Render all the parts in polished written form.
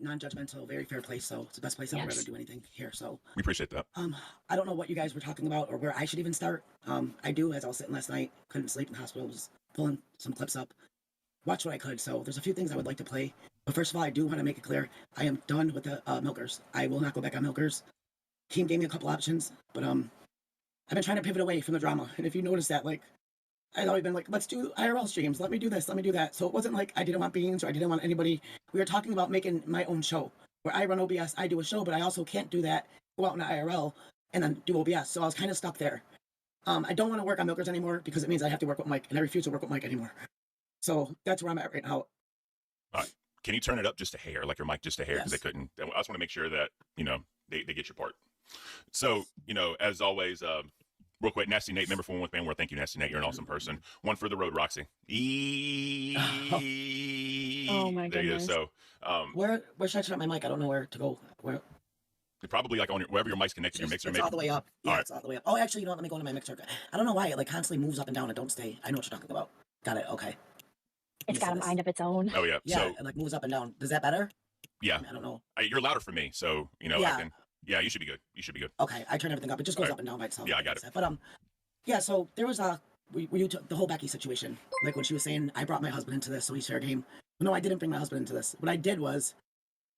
non-judgmental, very fair place. So it's the best place I would ever do anything here. So we appreciate that. I don't know what you guys were talking about or where I should even start. I do, as I was sitting last night, couldn't sleep in the hospital, was pulling some clips up, watch what I could. So there's a few things I would like to play. But first of all, I do want to make it clear, I am done with the milkers. I will not go back on milkers. Keem gave me a couple options, but I've been trying to pivot away from the drama. And if you notice that, like, I'd always been like, let's do IRL streams. Let me do this. Let me do that. So it wasn't like I didn't want Beans or I didn't want anybody. We were talking about making my own show where I run OBS. I do a show, but I also can't do that, go out in the IRL and then do OBS. So I was kind of stuck there. I don't want to work on milkers anymore because it means I have to work with Mike, and I refuse to work with Mike anymore. So that's where I'm at right now. All right. Can you turn it up just a hair, like your mic just a hair? Because they couldn't. I just want to make sure that, they get your part. So, as always, real quick, Nasty Nate, member for One with Bandware. Thank you, Nasty Nate. You're an awesome person. One for the road, Roxy. Oh my goodness. So, where should I turn up my mic? I don't know where to go. Where? Probably like on wherever your mic's connected, your mixer. It's maybe all the way up. Yeah, all right. It's all the way up. Oh, actually, let me go into my mixer. I don't know why it like constantly moves up and down and don't stay. I know what you're talking about. Got it. Okay. It's got a mind of its own. Oh yeah. Yeah, So it like moves up and down. Does that better? Yeah. I don't know. You're louder for me, so Yeah. I can. Yeah, you should be good. You should be good. Okay, I turn everything up. It just goes up and down by itself. Yeah, I got it. But yeah. So there was the whole Becky situation. Like when she was saying, I brought my husband into this, so he's fair game. No, I didn't bring my husband into this. What I did was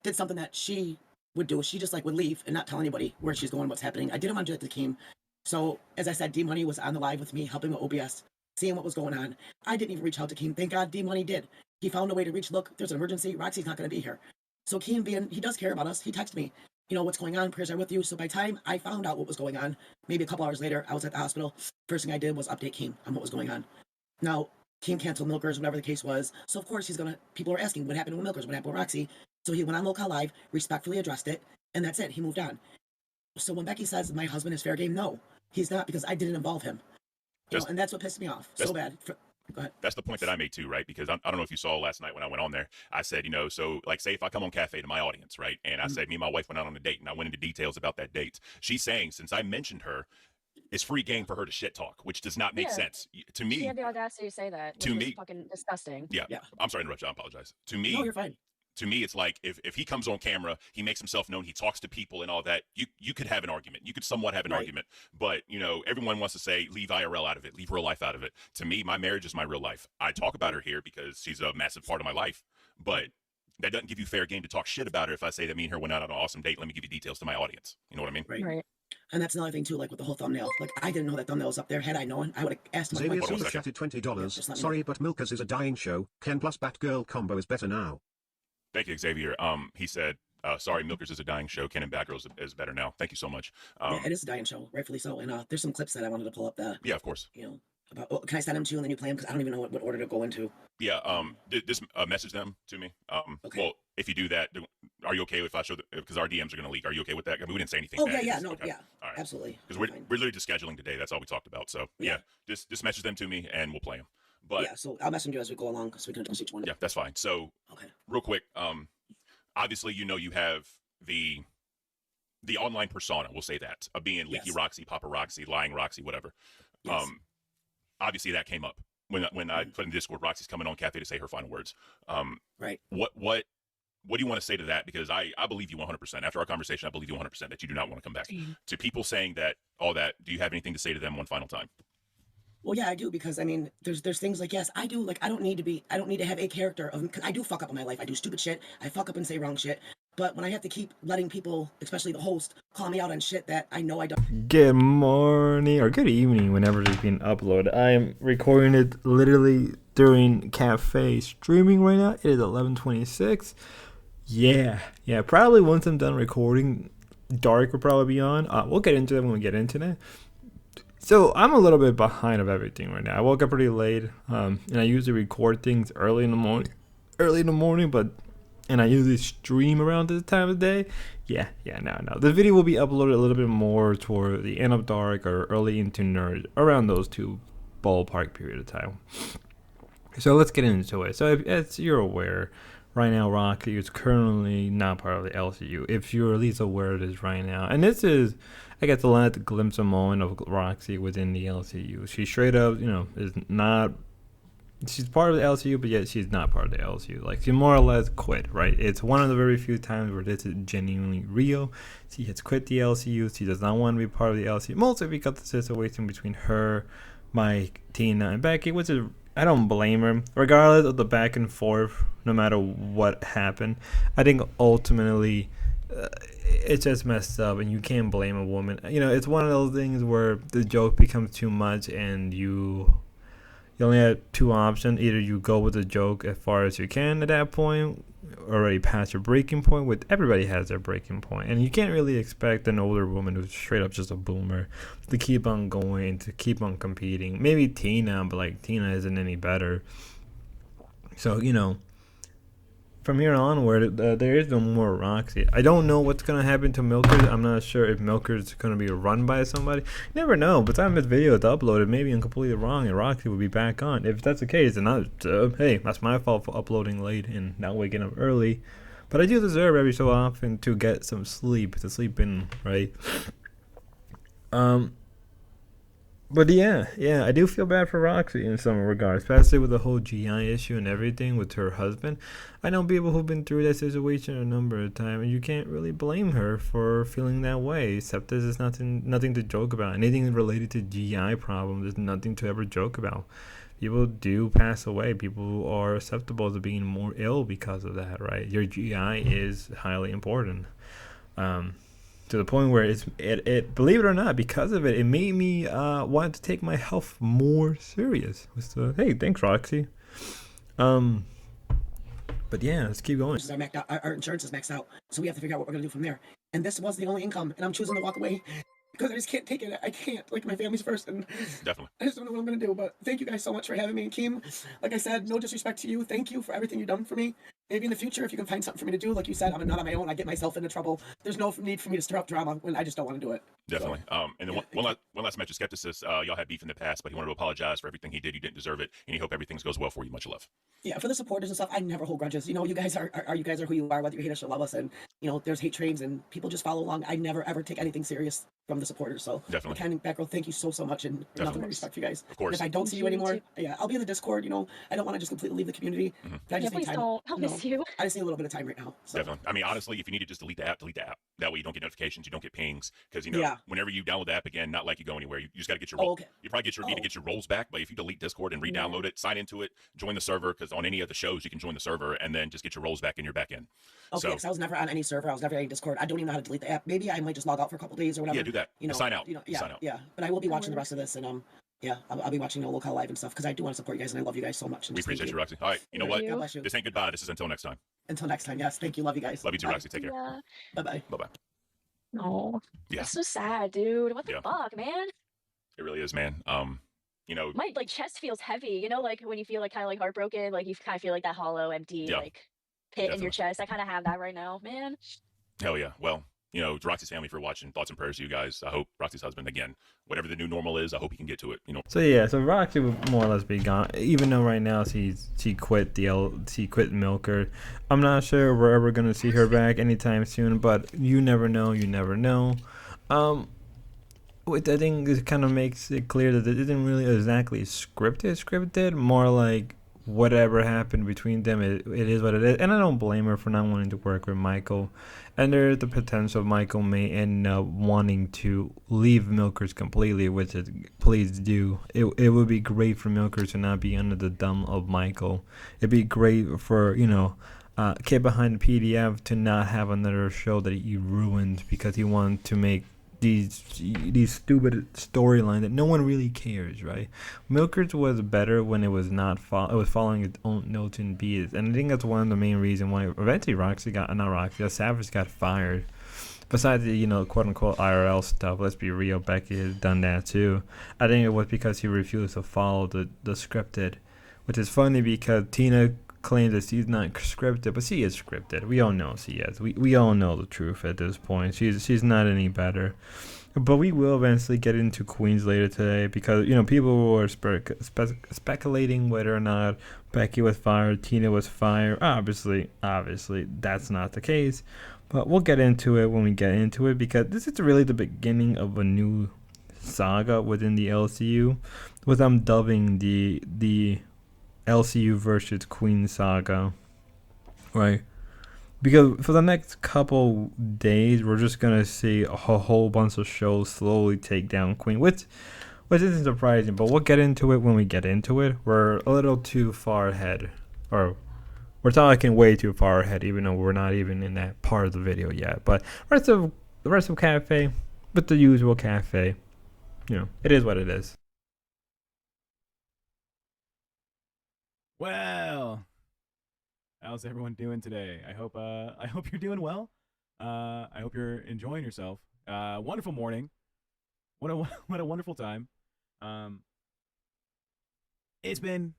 did something that she would do. She just like would leave and not tell anybody where she's going, what's happening. I didn't want to do that to Keem. So as I said, D Money was on the live with me, helping with OBS, seeing what was going on. I didn't even reach out to Keem. Thank God D Money did. He found a way to reach. Look, there's an emergency. Roxy's not going to be here. So Keem, he does care about us. He texted me, what's going on? Prayers are with you. So by the time I found out what was going on, maybe a couple hours later, I was at the hospital. First thing I did was update Keem on what was going on. Now, Keem canceled milkers, whatever the case was. So of course people are asking what happened with milkers, what happened with Roxy. So he went on lolcowlive, respectfully addressed it, and that's it. He moved on. So when Becky says my husband is fair game, no, he's not, because I didn't involve him. And that's what pissed me off so bad. Go ahead. That's the point that I made too, right? Because I don't know if you saw last night when I went on there. I said, so like say if I come on Cafe to my audience, right? And I said me and my wife went out on a date, and I went into details about that date. She's saying since I mentioned her, it's free game for her to shit talk, which does not make sense to me. She had the audacity to say that. To me, fucking disgusting. Yeah. I'm sorry to interrupt you. I apologize. To me, no, you're fine. To me, it's like if he comes on camera, he makes himself known, he talks to people and all that, you could have an argument. You could somewhat have an argument. But, everyone wants to say, leave IRL out of it, leave real life out of it. To me, my marriage is my real life. I talk about her here because she's a massive part of my life. But that doesn't give you fair game to talk shit about her if I say that me and her went out on an awesome date. Let me give you details to my audience. You know what I mean? Right. And that's another thing, too, like with the whole thumbnail. Like, I didn't know that thumbnail was up there. Had I known, I would have asked my wife. Xavier chatted $20. Sorry, but Milkers is a dying show. Ken plus Batgirl combo is better now. Thank you, Xavier. He said, sorry, Milkers is a dying show. Ken and Batgirl is better now. Thank you so much. Yeah, it is a dying show, rightfully so. And there's some clips that I wanted to pull up that. Yeah, of course. About, can I send them to you and then you play them? Because I don't even know what order to go into. Yeah, just message them to me. Okay. Well, if you do that, are you okay if I show because our DMs are going to leak? Are you okay with that? I mean, we didn't say anything. Oh, bad. yeah, Okay. Yeah. All right. Absolutely. Because we're literally just scheduling today. That's all we talked about. So, yeah, just message them to me and we'll play them. But yeah, so I'll message you as we go along so we can address each one. Yeah, that's fine. So, real quick, obviously, you have the online persona, we'll say that, of being Leaky Roxy, Papa Roxy, Lying Roxy, whatever. Yes. Obviously, that came up when I put in Discord, Roxy's coming on Cafe to say her final words. Right. What do you want to say to that? Because I believe you 100%. After our conversation, I believe you 100% that you do not want to come back. To people saying that, all that, do you have anything to say to them one final time? Well, yeah, I do, because I mean, there's things like, yes, I do, like, I don't need to have a character of, because I do fuck up in my life. I do stupid shit. I fuck up and say wrong shit. But when I have to keep letting people, especially the host, call me out on shit that I know I don't. Good morning or good evening whenever it's being uploaded. I am recording it literally during cafe streaming right now. It is 11:26. Yeah. Probably once I'm done recording, dark will probably be on. We'll get into that when we get into that. So I'm a little bit behind of everything right now. I woke up pretty late, and I usually record things early in the morning, and I usually stream around this time of day. No. The video will be uploaded a little bit more toward the end of dark or early into nerd, around those two ballpark period of time. So let's get into it. So as you're aware, right now Roxy is currently not part of the LCU. If you're at least aware of this right now. And this is, I get the last glimpse of moment of Roxy within the LCU. She straight up, is not, she's part of the LCU, but yet she's not part of the LCU. Like, she more or less quit, right? It's one of the very few times where this is genuinely real. She has quit the LCU. She does not want to be part of the LCU, mostly because of the situation between her, Mike, Tina, and Becky, which is, I don't blame her. Regardless of the back and forth, no matter what happened, I think ultimately it's just messed up, and you can't blame a woman. You know, it's one of those things where the joke becomes too much, and you only have two options. Either you go with the joke as far as you can at that point, already past your breaking point, with everybody has their breaking point, and you can't really expect an older woman who's straight up just a boomer to keep on going, to keep on competing. Maybe Tina, but like, Tina isn't any better. So, you know, from here onward, there is no more Roxy. I don't know what's going to happen to Milker. I'm not sure if Milker's going to be run by somebody. You never know. By the time this video is uploaded, maybe I'm completely wrong and Roxy will be back on. If that's the case, then hey, that's my fault for uploading late and not waking up early. But I do deserve every so often to get some sleep, to sleep in, right? But yeah, I do feel bad for Roxy in some regards, especially with the whole GI issue and everything with her husband. I know people who've been through that situation a number of times, and you can't really blame her for feeling that way. Except this is nothing to joke about. Anything related to GI problems is nothing to ever joke about. People do pass away. People are susceptible to being more ill because of that, right? Your GI is highly important. To the point where it believe it or not, because of it, it made me want to take my health more serious. Hey, thanks, Roxy. But yeah, let's keep going. Our insurance is maxed out, so we have to figure out what we're gonna do from there. And this was the only income, and I'm choosing to walk away because I just can't take it. I can't. Like, my family's first, and Definitely. I just don't know what I'm gonna do. But thank you guys so much for having me. And Keem, like I said, no disrespect to you. Thank you for everything you've done for me. Maybe in the future, if you can find something for me to do, like you said, I'm not on my own. I get myself into trouble. There's no need for me to stir up drama when I just don't want to do it. Definitely. So, And then one last mention, Skepticist, y'all had beef in the past, but he wanted to apologize for everything he did. You didn't deserve it, and he hope everything goes well for you. Much love. Yeah, for the supporters and stuff, I never hold grudges. You know, you guys are you guys are who you are, whether you hate us or love us, and you know, there's hate trains and people just follow along. I never ever take anything serious from the supporters. So Definitely. Kind back row, thank you so much, and nothing but respect for you guys. Of course. And if I don't see you anymore, yeah, I'll be in the Discord. You know, I don't want to just completely leave the community. But I just need time. Don't. I'll miss you. I just need a little bit of time right now. So. Definitely. I mean, honestly, if you need to just delete the app. That way you don't get notifications, you don't get pings, because you know, whenever you download the app again, not like you go anywhere. You just got to get your roll. You probably need to get your roles back, but if you delete Discord and re-download it, sign into it, join the server, because on any of the shows you can join the server and then just get your roles back in your back end. Okay, because I was never on any server. I was never on any Discord. I don't even know how to delete the app. Maybe I might just log out for a couple days or whatever. Yeah, do that. You know, sign out. You know, sign out. Yeah. But I will be watching the rest of this, and yeah, I'll be watching lolcowlive and stuff because I do want to support you guys and I love you guys so much. We appreciate you, Roxy. All right, you know what? God bless you. This ain't goodbye. This is until next time. Until next time, yes. Thank you. Love you guys. Love you too, Roxy. Take care. Bye-bye. Bye-bye. No. Yeah. That's so sad, dude. What the fuck, man? It really is, man. You know, my like chest feels heavy. You know, like when you feel like kind of like heartbroken, like you kind of feel like that hollow, empty like pit in your chest. I kind of have that right now, man. Hell yeah. Well, you know, to Roxy's family for watching. Thoughts and prayers to you guys. I hope Roxy's husband, again, whatever the new normal is, I hope he can get to it. You know. So yeah, so Roxy would more or less be gone. Even though right now she quit Milker. I'm not sure we're ever gonna see her back anytime soon. But you never know. You never know. Which I think it kind of makes it clear that it isn't really exactly scripted. More like whatever happened between them, it is what it is. And I don't blame her for not wanting to work with Michael. And there's the potential Michael may end up wanting to leave Milkers completely, which is, please do. It would be great for Milkers to not be under the thumb of Michael. It'd be great for, you know, Kid Behind the PDF to not have another show that he ruined because he wanted to make these stupid storylines that no one really cares, right? Milkers was better when it was not it was following its own notes and beats, and I think that's one of the main reasons why eventually Savage got fired. Besides the, you know, quote unquote IRL stuff, let's be real, Becky has done that too. I think it was because he refused to follow the scripted, which is funny because Tina claims that she's not scripted, but she is scripted. We all know she is. We all know the truth at this point. She's not any better. But we will eventually get into Queens later today because, you know, people were speculating whether or not Becky was fired, Tina was fired. Obviously, that's not the case. But we'll get into it when we get into it because this is really the beginning of a new saga within the LCU, what I'm dubbing the LCU versus Queen saga, right? Because for the next couple days, we're just gonna see a whole bunch of shows slowly take down Queen, which isn't surprising. But we'll get into it when we get into it. We're a little too far ahead, or we're talking way too far ahead, even though we're not even in that part of the video yet. But the rest of Cafe, with the usual Cafe, it is what it is. Well, how's everyone doing today? I hope you're doing well. I hope you're enjoying yourself. Wonderful morning. What a wonderful time. It's been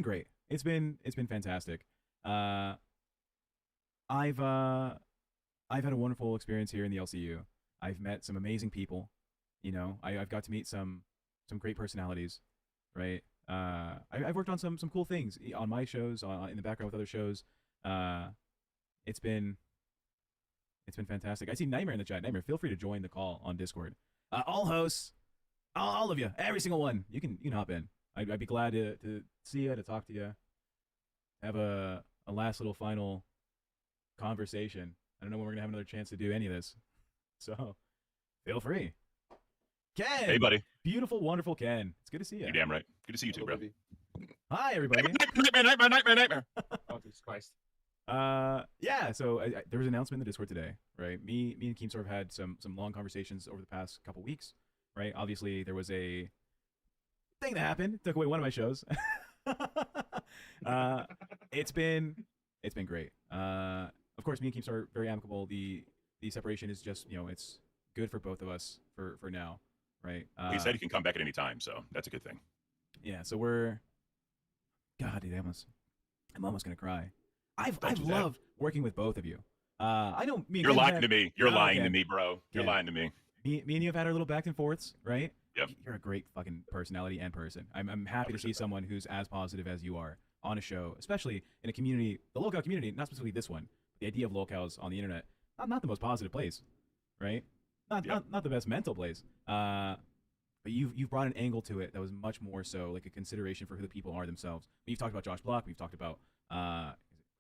great. It's been fantastic. I've had a wonderful experience here in the LCU. I've met some amazing people. I've got to meet some great personalities, right? I've worked on some cool things on my shows, in the background with other shows. It's been fantastic. I see Nightmare in the chat. Nightmare, feel free to join the call on Discord. All hosts, all of you, every single one, you can hop in. I'd be glad to see you, to talk to you, have a last little final conversation. I don't know when we're gonna have another chance to do any of this, so feel free. Ken, hey buddy, beautiful, wonderful Ken. It's good to see you. You're damn right. Good to see you too, bro. Hi, everybody. Nightmare. Oh, Jesus Christ. Yeah. So there was an announcement in the Discord today, right? Me and keemstar have had some long conversations over the past couple weeks, right? Obviously, there was a thing that happened, took away one of my shows. It's been great. Of course, me and keemstar are very amicable. The separation is just, it's good for both of us for now, right? He said he can come back at any time, so that's a good thing. Yeah. So God, dude, I'm almost gonna cry. I've loved working with both of you. I know me. You're lying to me. You're lying to me, bro. You're lying to me. Me and you have had our little back and forths, right? Yep. You're a great fucking personality and person. I'm happy 100%. To see someone who's as positive as you are on a show, especially in a community, the lolcow community, not specifically this one. The idea of lolcows on the internet, not the most positive place, right? Not the best mental place. But you've brought an angle to it that was much more so like a consideration for who the people are themselves. We've talked about Josh Block. We've talked about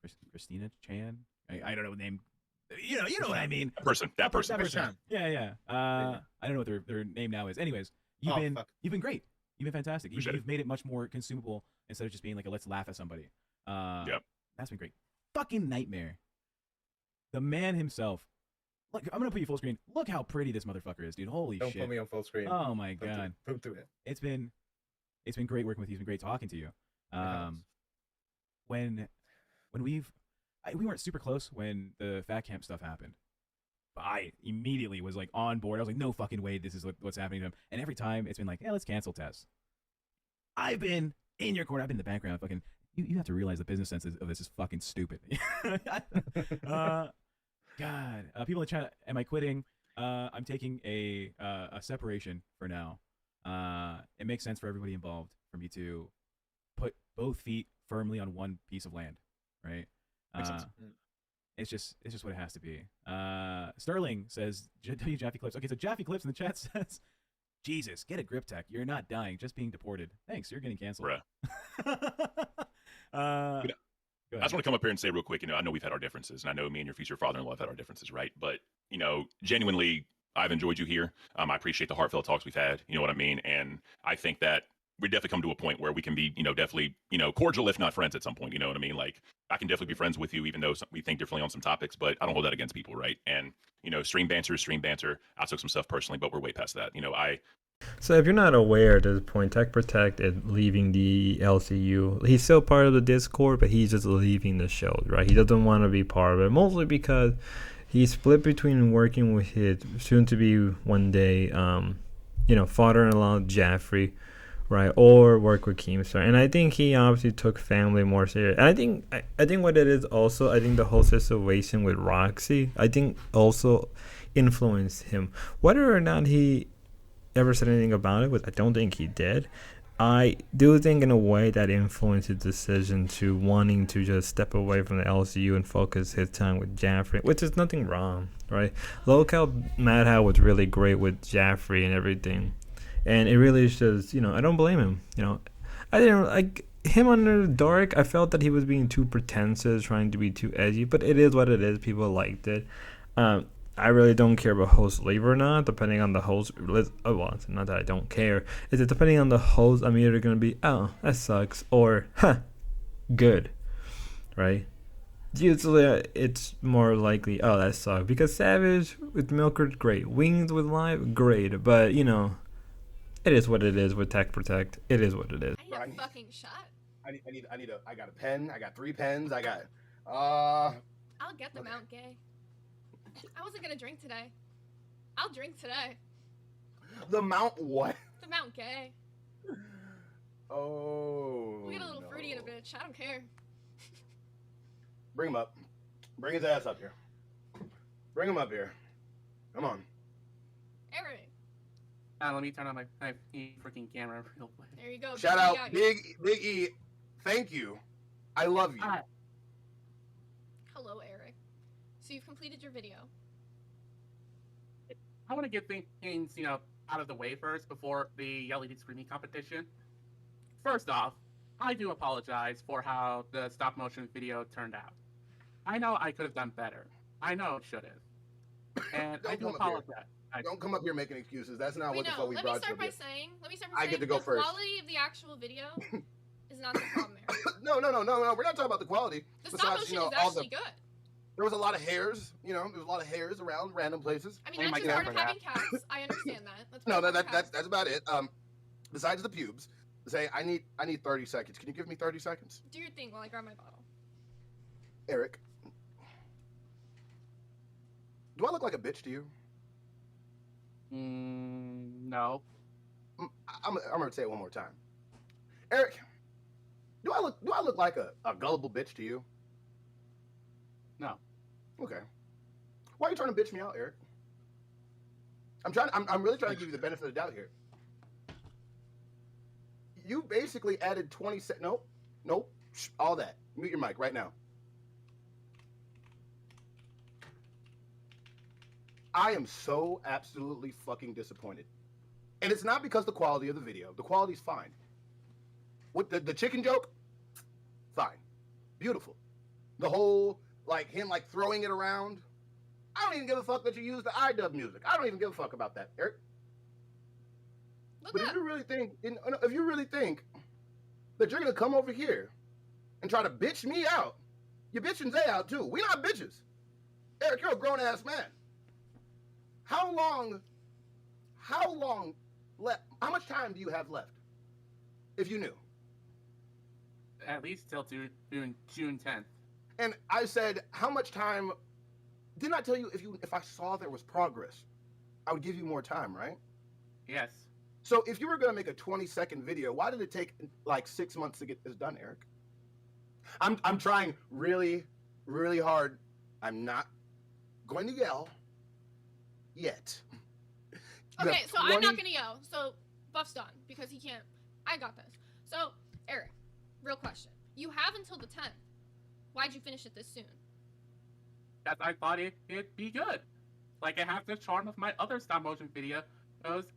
is it Christina Chan. I don't know the name. You know what I mean. That person. Yeah. I don't know what their name now is. Anyways, you've been great. You've been fantastic. You've made it much more consumable instead of just being like a let's laugh at somebody. Yep. That's been great. Fucking Nightmare. The man himself. Look, I'm gonna put you full screen. Look how pretty this motherfucker is, dude. Holy shit. Don't put me on full screen. Oh my god. Don't do it. It's been great working with you. It's been great talking to you. When we weren't super close when the fat camp stuff happened. But I immediately was like on board. I was like, no fucking way, this is what's happening to him. And every time it's been like, yeah, let's cancel Tess. I've been in your corner. I've been in the background. Fucking, you have to realize the business sense of this is fucking stupid. God, people in the chat, am I quitting? I'm taking a separation for now. It makes sense for everybody involved for me to put both feet firmly on one piece of land, right? It's just what it has to be. Sterling says Jaffe Clips. Okay, so Jaffe Clips in the chat says, Jesus, get a grip tech. You're not dying, just being deported. Thanks, you're getting canceled. I just want to come up here and say real quick, I know we've had our differences, and I know me and your future father-in-law have had our differences, right? But, genuinely, I've enjoyed you here. I appreciate the heartfelt talks we've had, you know what I mean? And I think that we definitely come to a point where we can be, definitely, cordial, if not friends at some point, you know what I mean? Like, I can definitely be friends with you, even though we think differently on some topics, but I don't hold that against people, right? And, stream banter is stream banter. I took some stuff personally, but we're way past that. So if you're not aware at this point, Tech Protect is leaving the LCU. He's still part of the Discord, but he's just leaving the show, right? He doesn't want to be part of it, mostly because he's split between working with his soon-to-be one day, father-in-law Jaffrey, right, or work with Keemstar. And I think he obviously took family more serious. And I think what it is also, I think the whole situation with Roxy, I think also influenced him. Whether or not he ever said anything about it, which I don't think he did, I do think in a way that influenced his decision to wanting to just step away from the LCU and focus his time with Jaffrey, which is nothing wrong, right? Lolcow Madhow was really great with Jaffrey and everything, and it really is just, I don't blame him. I didn't like. him under the dark, I felt that he was being too pretentious, trying to be too edgy, but it is what it is. People liked it. I really don't care about host leave or not, depending on the host. Well, it's not that I don't care. Is it depending on the host? I'm either going to be, oh, that sucks, or, good, right? Usually it's more likely, oh, that sucks. Because Savage with Milker, great. Wings with Live, great. But, you know, it is what it is with Tech Protect. It is what it is. I need a fucking shot. I got a pen. I got 3 pens. I got, I'll get the Mount Gay. I wasn't gonna drink today. I'll drink today. The Mount what? The Mount Gay. Oh. We'll get a little fruity in a bitch. I don't care. Bring him up. Bring his ass up here. Bring him up here. Come on. Eric. Let me turn on my freaking camera real quick. There you go. Shout out, Big E. Thank you. I love you. Hello, Eric. So you've completed your video. I want to get things, out of the way first before the LED screaming competition. First off, I do apologize for how the stop motion video turned out. I know I could have done better. I know it should have. And I do apologize. Don't come up here making excuses. That's not what the fuck we Let brought me start by you. saying, I get to go the first. quality of the actual video is not the problem, Eric. No. We're not talking about the quality. The stop motion is actually good. There was a lot of hairs, there was a lot of hairs around random places. I mean, that's just part of having cats. I understand that. That's about it. Besides the pubes, say I need 30 seconds. Can you give me 30 seconds? Do your thing while I grab my bottle. Eric, do I look like a bitch to you? No. I'm gonna say it one more time. Eric, do I look like a gullible bitch to you? No. Okay. Why are you trying to bitch me out, Eric? I'm really trying to give you the benefit of the doubt here. You basically added 20 seconds. Nope. All that. Mute your mic right now. I am so absolutely fucking disappointed. And it's not because the quality of the video. The quality's fine. With the chicken joke, fine. Beautiful. The whole, him throwing it around. I don't even give a fuck that you use the iDub music. I don't even give a fuck about that, Eric. But if you really think that you're gonna come over here and try to bitch me out, you're bitching Zay out too. We not bitches. Eric, you're a grown ass man. How much time do you have left? If you knew. At least till June 10th. And I said, how much time? Didn't I tell you if I saw there was progress, I would give you more time, right? Yes. So if you were going to make a 20-second video, why did it take 6 months to get this done, Eric? I'm trying really, really hard. I'm not going to yell yet. Okay, so I'm not going to yell. So Buff's done because he can't. I got this. So, Eric, real question. You have until the 10th. Why'd you finish it this soon? Because I thought it'd be good. It has the charm of my other stop motion videos,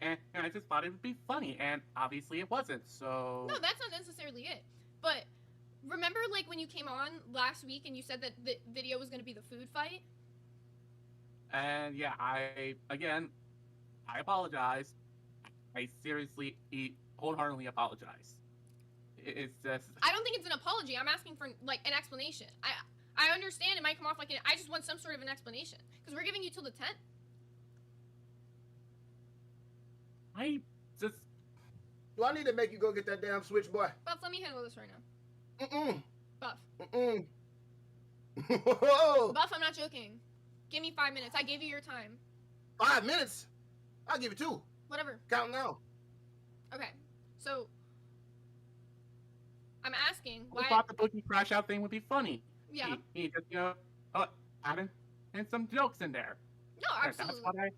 and I just thought it would be funny, and obviously it wasn't, so... No, that's not necessarily it. But remember, when you came on last week and you said that the video was going to be the food fight? And yeah, I apologize. I seriously, wholeheartedly apologize. It's just... I don't think it's an apology. I'm asking for, an explanation. I understand it might come off I just want some sort of an explanation. Because we're giving you till the 10th. I just... Do I need to make you go get that damn switch, boy? Buff, let me handle this right now. Buff. Whoa. Buff, I'm not joking. Give me 5 minutes. I gave you your time. 5 minutes? I'll give you 2. Whatever. Count now. Okay. So, I'm asking why... I thought the boogie crash out thing would be funny. Yeah. He just, adding some jokes in there. No, absolutely. That's what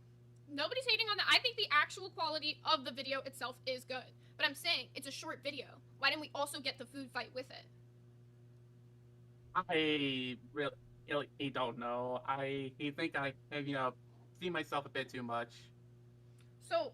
Nobody's hating on that. I think the actual quality of the video itself is good. But I'm saying, it's a short video. Why didn't we also get the food fight with it? I really don't know. I think I have, seen myself a bit too much. So,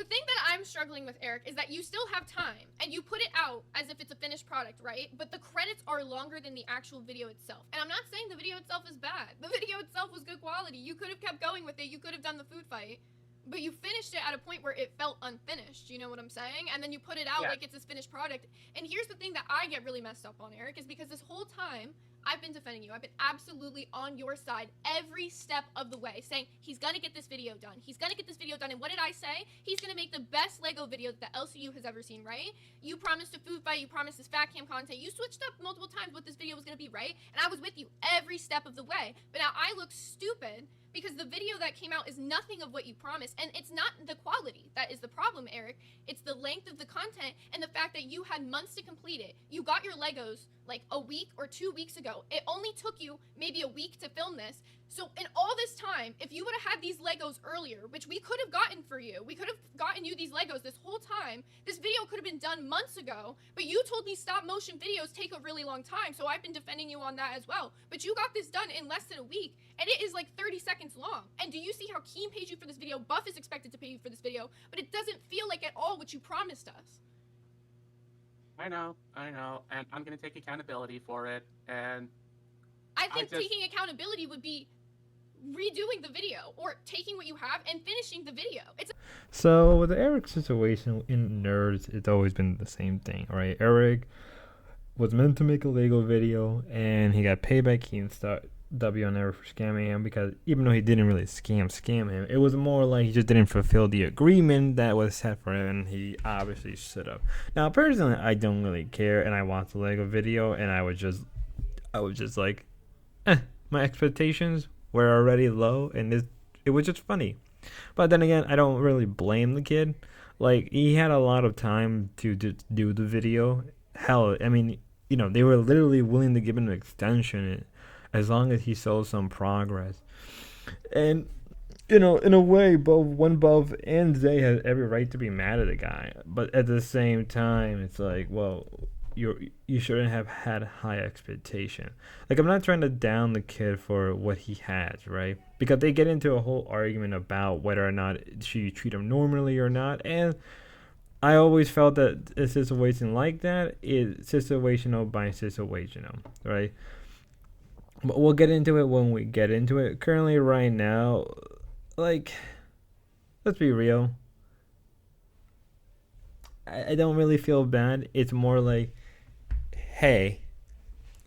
The thing that I'm struggling with, Eric, is that you still have time, and you put it out as if it's a finished product, right? But the credits are longer than the actual video itself. And I'm not saying the video itself is bad. The video itself was good quality. You could have kept going with it. You could have done the food fight. But you finished it at a point where it felt unfinished, you know what I'm saying? And then you put it out like it's this finished product. And here's the thing that I get really messed up on, Eric, is because this whole time, I've been defending you. I've been absolutely on your side every step of the way, saying he's gonna get this video done. He's gonna get this video done. And what did I say? He's gonna make the best Lego video that the LCU has ever seen, right? You promised a food fight. You promised this fat cam content. You switched up multiple times what this video was gonna be, right? And I was with you every step of the way. But now I look stupid because the video that came out is nothing of what you promised. And it's not the quality that is the problem, Eric. It's the length of the content and the fact that you had months to complete it. You got your Legos like a week or 2 weeks ago. It only took you maybe a week to film this. So in all this time, if you would have had these Legos earlier, which we could have gotten for you, we could have gotten you these Legos this whole time, this video could have been done months ago, but you told me stop motion videos take a really long time, so I've been defending you on that as well. But you got this done in less than a week, and it is like 30 seconds long. And do you see how Keem paid you for this video? Buff is expected to pay you for this video, but it doesn't feel like at all what you promised us. I know, and I'm gonna take accountability for it, and I think taking accountability would be redoing the video or taking what you have and finishing the video. So with the Eric situation in Nerds, it's always been the same thing, right? Eric was meant to make a Lego video, and he got paid by Keemstar W on Eric for scamming him, because even though he didn't really scam him, it was more like he just didn't fulfill the agreement that was set for him, and he obviously should have. Now personally, I don't really care, and I watched the Lego video, and I was just like, my expectations were already low, and it was just funny. But then again, I don't really blame the kid. Like, he had a lot of time to do the video. Hell, I mean, you know, they were literally willing to give him an extension as long as he showed some progress. And, you know, in a way, both Buff and Zay has every right to be mad at the guy. But at the same time, it's like, well, you shouldn't have had high expectation. Like, I'm not trying to down the kid for what he has, right? Because they get into a whole argument about whether or not she treat him normally or not, and I always felt that a situation like that is situational by situational, right? But we'll get into it when we get into it. Currently, right now, like, let's be real, I don't really feel bad. It's more like, hey,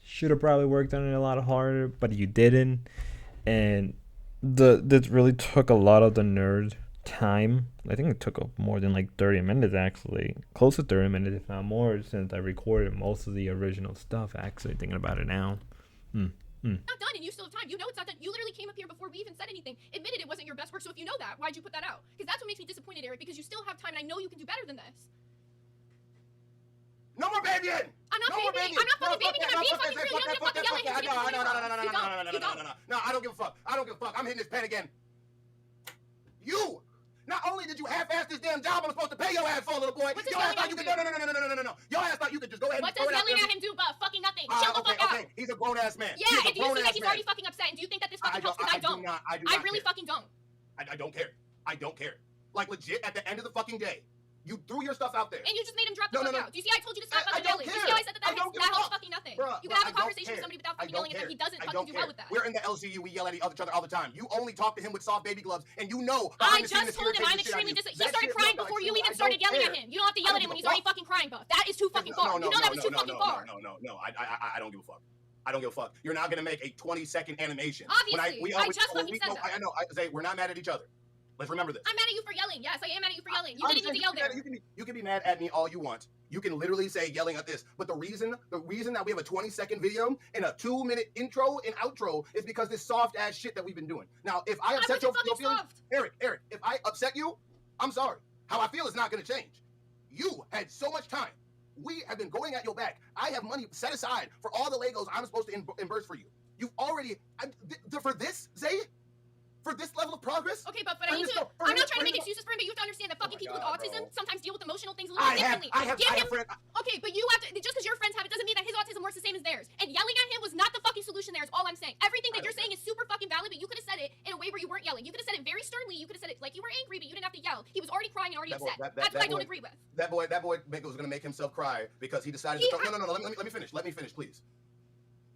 should have probably worked on it a lot harder, but you didn't. And this really took a lot of the nerd time. I think it took more than like 30 minutes, actually. Close to 30 minutes, if not more, since I recorded most of the original stuff, actually, thinking about it now. Not done, and you still have time. You know it's not done. You literally came up here before we even said anything, admitted it wasn't your best work, so if you know that, why'd you put that out? Because that's what makes me disappointed, Eric, because you still have time, and I know you can do better than this. No more babying! I'm not babying! I'm not fucking babying! I'm being fucking real! You don't fucking yell at him! No, I don't give a fuck. I don't give a fuck. I'm hitting this pen again. You! Not only did you half-ass this damn job I'm supposed to pay your ass for, little boy. What does your ass yelling thought you at could him no. Your ass thought you could just go ahead What and throw does it out yelling there. at him do but fucking nothing? Chill the fuck out! Okay, he's a grown-ass man. Yeah, and do you see that he's already fucking upset? And do you think that this fucking helps? Because I don't. I really fucking don't. I don't care. I don't care. Like, legit, at the end of the fucking day, you threw your stuff out there. And you just made him drop the fuck out. Do you see I told you to stop fucking yelling? Do you see how I said that helps fucking nothing? You can have a conversation with somebody without fucking yelling, and then he doesn't fucking do well with that. We're in the LCU, we yell at each other all the time. You only talk to him with soft baby gloves, and you know. I just told him I'm extremely disappointed. He started crying before you even started yelling at him. You don't have to yell at him when he's already fucking crying, Buff. That is too fucking far. You know that was too fucking far. No, I don't give a fuck. I don't give a fuck. You're not gonna make a 20-second animation. Obviously, I just fucking said that. I know. We're not mad at each other. Let's remember this. I'm mad at you for yelling. Yes, I am mad at you for yelling. You didn't need to yell there. You can be mad at me all you want. You can literally say yelling at this. But the reason that we have a 20-second video and a 2-minute intro and outro is because this soft-ass shit that we've been doing. Now, if I upset your feelings, Eric, if I upset you, I'm sorry. How I feel is not going to change. You had so much time. We have been going at your back. I have money set aside for all the Legos I'm supposed to reimburse for you. You've already... for this, Zay? For this level of progress? Okay, but I need to... I'm not trying to make excuses for him, but you have to understand that fucking people with autism sometimes deal with emotional things a little differently. Okay, but you have to... Just because your friends have it doesn't mean that his autism works the same as theirs. And yelling at him was not the fucking solution there is all I'm saying. Everything that you're saying is super fucking valid, but you could have said it in a way where you weren't yelling. You could have said it very sternly. You could have said it like you were angry, but you didn't have to yell. He was already crying and already upset. That's what I don't agree with. That boy was gonna make himself cry because he decided to throw. No. Let me finish. Let me finish, please.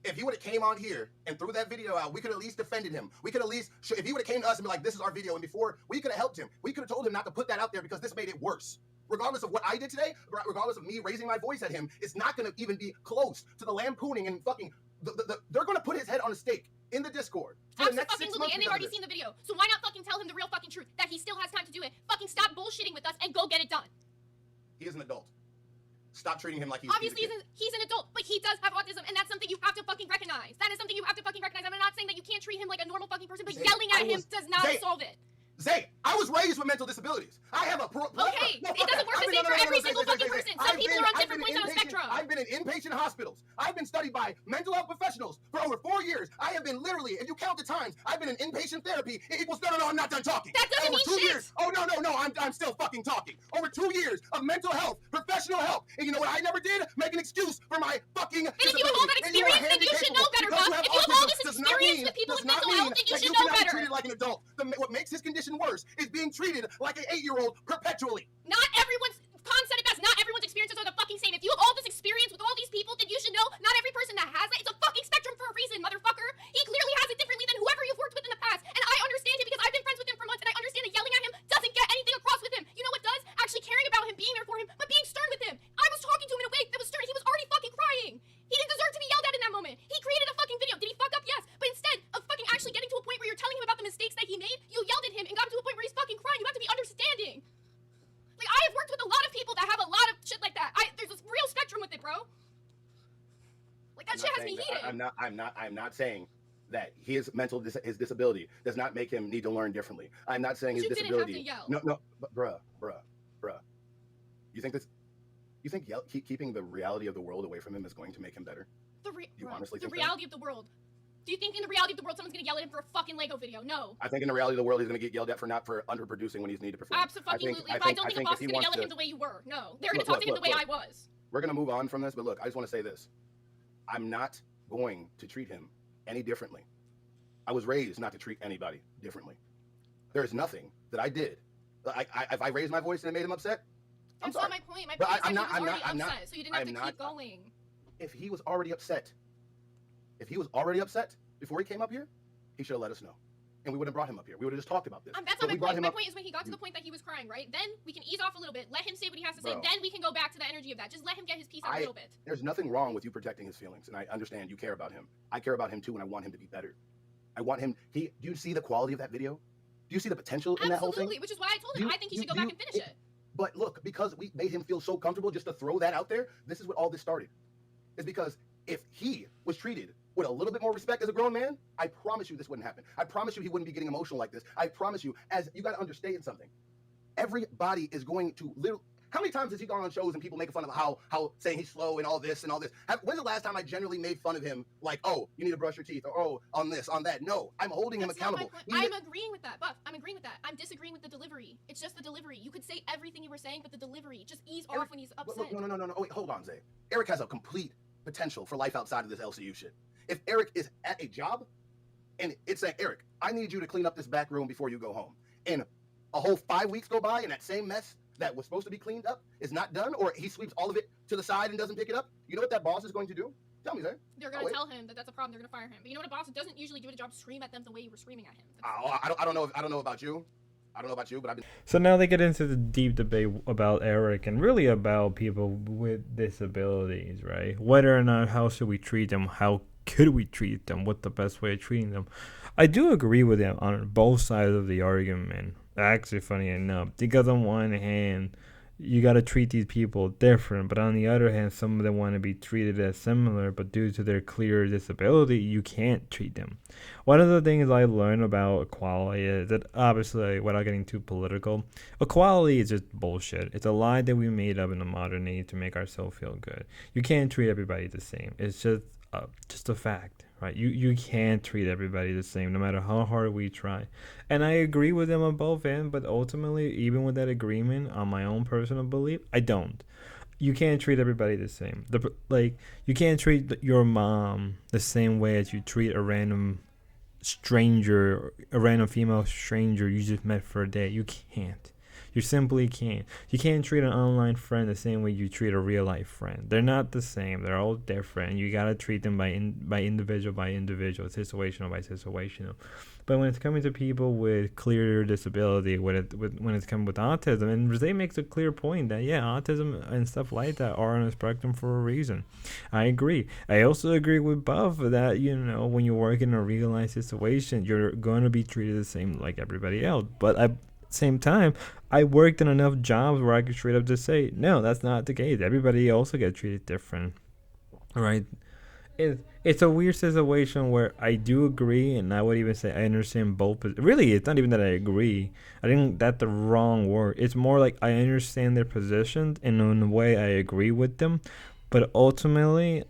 If he would have came on here and threw that video out, we could at least defended him. We could at least, if he would have came to us and be like, this is our video, and before, we could have helped him. We could have told him not to put that out there because this made it worse. Regardless of what I did today, regardless of me raising my voice at him, it's not going to even be close to the lampooning and fucking, they're going to put his head on a stake in the Discord for the next 6 months. And they've already seen the video. So why not fucking tell him the real fucking truth, that he still has time to do it? Fucking stop bullshitting with us and go get it done. He is an adult. Stop treating him like he's obviously he's an adult, but he does have autism, and that's something you have to fucking recognize. That is something you have to fucking recognize. I'm not saying that you can't treat him like a normal fucking person, but yelling at him does not solve it. Zay, I was raised with mental disabilities. I have a okay, it doesn't work the same for every single fucking person. Some people are on different points on the spectrum. I've been in inpatient hospitals. I've been studied by mental health professionals for over 4 years. I have been literally, if you count the times, I've been in inpatient therapy. It equals, no, I'm not done talking. That doesn't mean shit. Years, oh, no, I'm still fucking talking. Over 2 years of mental health, professional help. And you know what I never did? Make an excuse for my fucking disability. And if you have all that experience, then you should know better, Buck. If you have all this experience with people with mental health, then you should know better. Treated like an adult. What makes his condition worse is being treated like an 8-year-old perpetually. Not everyone's, Khan said it best, not everyone's experiences are the fucking same. If you have all this experience with all these people, then you should know not every person that has it, it's a fucking spectrum for a reason, motherfucker. He clearly has it differently than whoever you've worked with in the past. And I understand him because I've been friends with him for months, and I understand that yelling at him doesn't get anything across with him. You know what does? Actually caring about him, being there for him, but being stern with him. I was talking to him in a way that was stern. He was already fucking crying. He didn't deserve to be yelled at in that moment. He created a fucking video. Did he fuck up? Yes. But instead of fucking actually getting to a point where you're telling him about the mistakes that he made, you yelled at him and got him to a point where he's fucking crying. You have to be understanding. Like, I have worked with a lot of people that have a lot of shit like that. There's a real spectrum with it, bro. Like, that shit has me heated. I'm not saying that his his disability does not make him need to learn differently. I'm not saying his disability. Didn't have to yell. No, but bruh. You think keeping the reality of the world away from him is going to make him better? You honestly think the reality of the world. Do you think in the reality of the world someone's gonna yell at him for a fucking Lego video? No. I think in the reality of the world he's gonna get yelled at for underproducing when he's needed to perform. Absolutely. But I don't think a boss is gonna yell at him the way you were. No. They're gonna talk to him the way I was. We're gonna move on from this, but look, I just want to say this. I'm not going to treat him any differently. I was raised not to treat anybody differently. There is nothing that I did. If I raised my voice and it made him upset, I'm sorry. That's not my point. My point is that he was already upset, so you didn't have to keep going. If he was already upset before he came up here, he should have let us know. And we would have brought him up here. We would have just talked about this. That's not my point. My point is when he got to the point that he was crying, right? Then we can ease off a little bit. Let him say what he has to say. Then we can go back to the energy of that. Just let him get his piece out a little bit. There's nothing wrong with you protecting his feelings. And I understand you care about him. I care about him too, and I want him to be better. I want him. Do you see the quality of that video? Do you see the potential in that whole thing? Absolutely, which is why I told him I think he should go back and finish it. But look, because we made him feel so comfortable just to throw that out there, this is what all this started. It's because if he was treated with a little bit more respect as a grown man, I promise you this wouldn't happen. I promise you he wouldn't be getting emotional like this. I promise you, as you got to understand something. Everybody is going to literally. How many times has he gone on shows and people making fun of how saying he's slow and all this and all this? When's the last time I generally made fun of him like, oh, you need to brush your teeth, or oh, on this, on that? No, I'm holding him accountable. I'm agreeing with that, Buff. I'm agreeing with that. I'm disagreeing with the delivery. It's just the delivery. You could say everything you were saying, but the delivery. Just ease off when he's upset. No. Oh, wait, hold on, Zay. Eric has a complete potential for life outside of this LCU shit. If Eric is at a job and it's saying, Eric, I need you to clean up this back room before you go home, and a whole 5 weeks go by and that same mess that was supposed to be cleaned up is not done, or he sweeps all of it to the side and doesn't pick it up, you know what that boss is going to do? Tell me, Zay. They're going to tell him that that's a problem. They're going to fire him. But you know what a boss doesn't usually do a job? Scream at them the way you were screaming at him. I don't know about you. I don't know about you, but I've been. So now they get into the deep debate about Eric and really about people with disabilities, right? Whether or not, how should we treat them? How could we treat them? What's the best way of treating them? I do agree with them on both sides of the argument. Actually, funny enough, because on one hand, you got to treat these people different, but on the other hand, some of them want to be treated as similar, but due to their clear disability, you can't treat them. One of the things I learned about equality is that, obviously, without getting too political, equality is just bullshit. It's a lie that we made up in the modern age to make ourselves feel good. You can't treat everybody the same. It's just a fact. Right, you can't treat everybody the same, no matter how hard we try. And I agree with them on both ends, but ultimately, even with that agreement, on my own personal belief, I don't. You can't treat everybody the same. You can't treat your mom the same way as you treat a random stranger, a random female stranger you just met for a day. You can't. You simply can't. You can't treat an online friend the same way you treat a real life friend. They're not the same. They're all different. You gotta treat them by individual, situational by situational. But when it's coming to people with clear disability, when it's coming with autism, and Rosé makes a clear point that autism and stuff like that are on a spectrum for a reason. I agree. I also agree with Buff that when you work in a real life situation, you're going to be treated the same like everybody else. But at the same time, I worked in enough jobs where I could straight up just say, no, that's not the case. Everybody also gets treated different, right? It's a weird situation where I do agree, and I would even say I understand both. Really, it's not even that I agree. I think that's the wrong word. It's more like I understand their positions, and in a way I agree with them. But ultimately,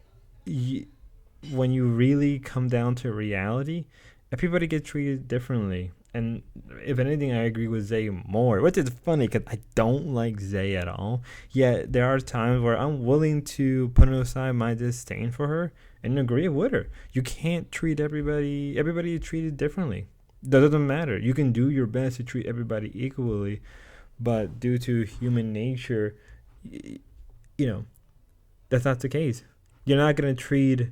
when you really come down to reality, everybody gets treated differently. And if anything, I agree with Zay more, which is funny because I don't like Zay at all. Yet there are times where I'm willing to put aside my disdain for her and agree with her. You can't treat everybody is treated differently. That doesn't matter. You can do your best to treat everybody equally, but due to human nature, that's not the case. You're not going to treat,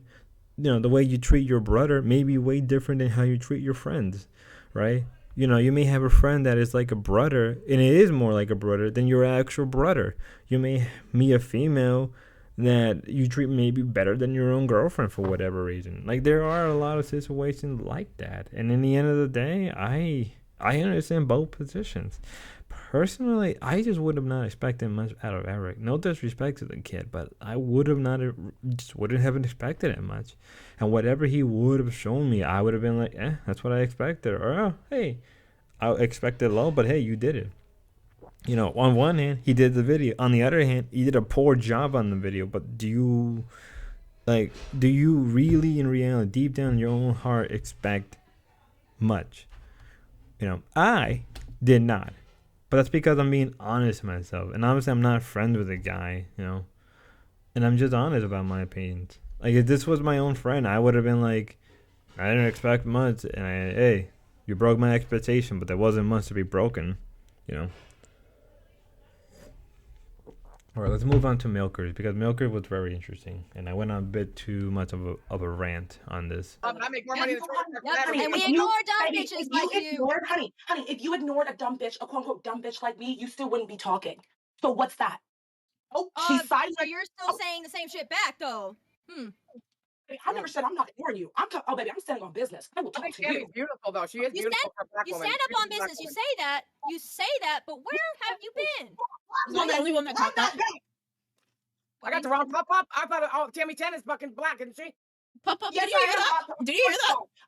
the way you treat your brother may be way different than how you treat your friends, right? You may have a friend that is like a brother, and it is more like a brother than your actual brother. You may meet a female that you treat maybe better than your own girlfriend for whatever reason. Like, there are a lot of situations like that. And in the end of the day, I understand both positions. Personally, I just would have not expected much out of Eric. No disrespect to the kid, but I wouldn't have expected it much. And whatever he would have shown me, I would have been like, that's what I expected. Or, hey, I expected low, but hey, you did it. On one hand, he did the video. On the other hand, he did a poor job on the video. But do you really, in reality, deep down in your own heart, expect much? I did not. But that's because I'm being honest with myself. And obviously, I'm not friends with the guy, And I'm just honest about my opinions. Like, if this was my own friend, I would have been like, I didn't expect much. And hey, you broke my expectation, but there wasn't much to be broken, All right, let's move on to Milkers, because Milker was very interesting, and I went on a bit too much of a rant on this. I make more money than honey, and we ignore dumb bitches like you. Honey, if you ignored a dumb bitch, a quote-unquote dumb bitch like me, you still wouldn't be talking. So what's that? Oh, she's so you're still saying the same shit back, though. I never said I'm not ignoring you. Baby, I'm standing on business. I will talk to you. Beautiful, though. She is beautiful for a black woman. You stand up on business. You say that, but where have you been? I'm the only one that talked that. I got the wrong pop. I thought Tammy 10 is fucking black, isn't she? Pop. Did you hear that?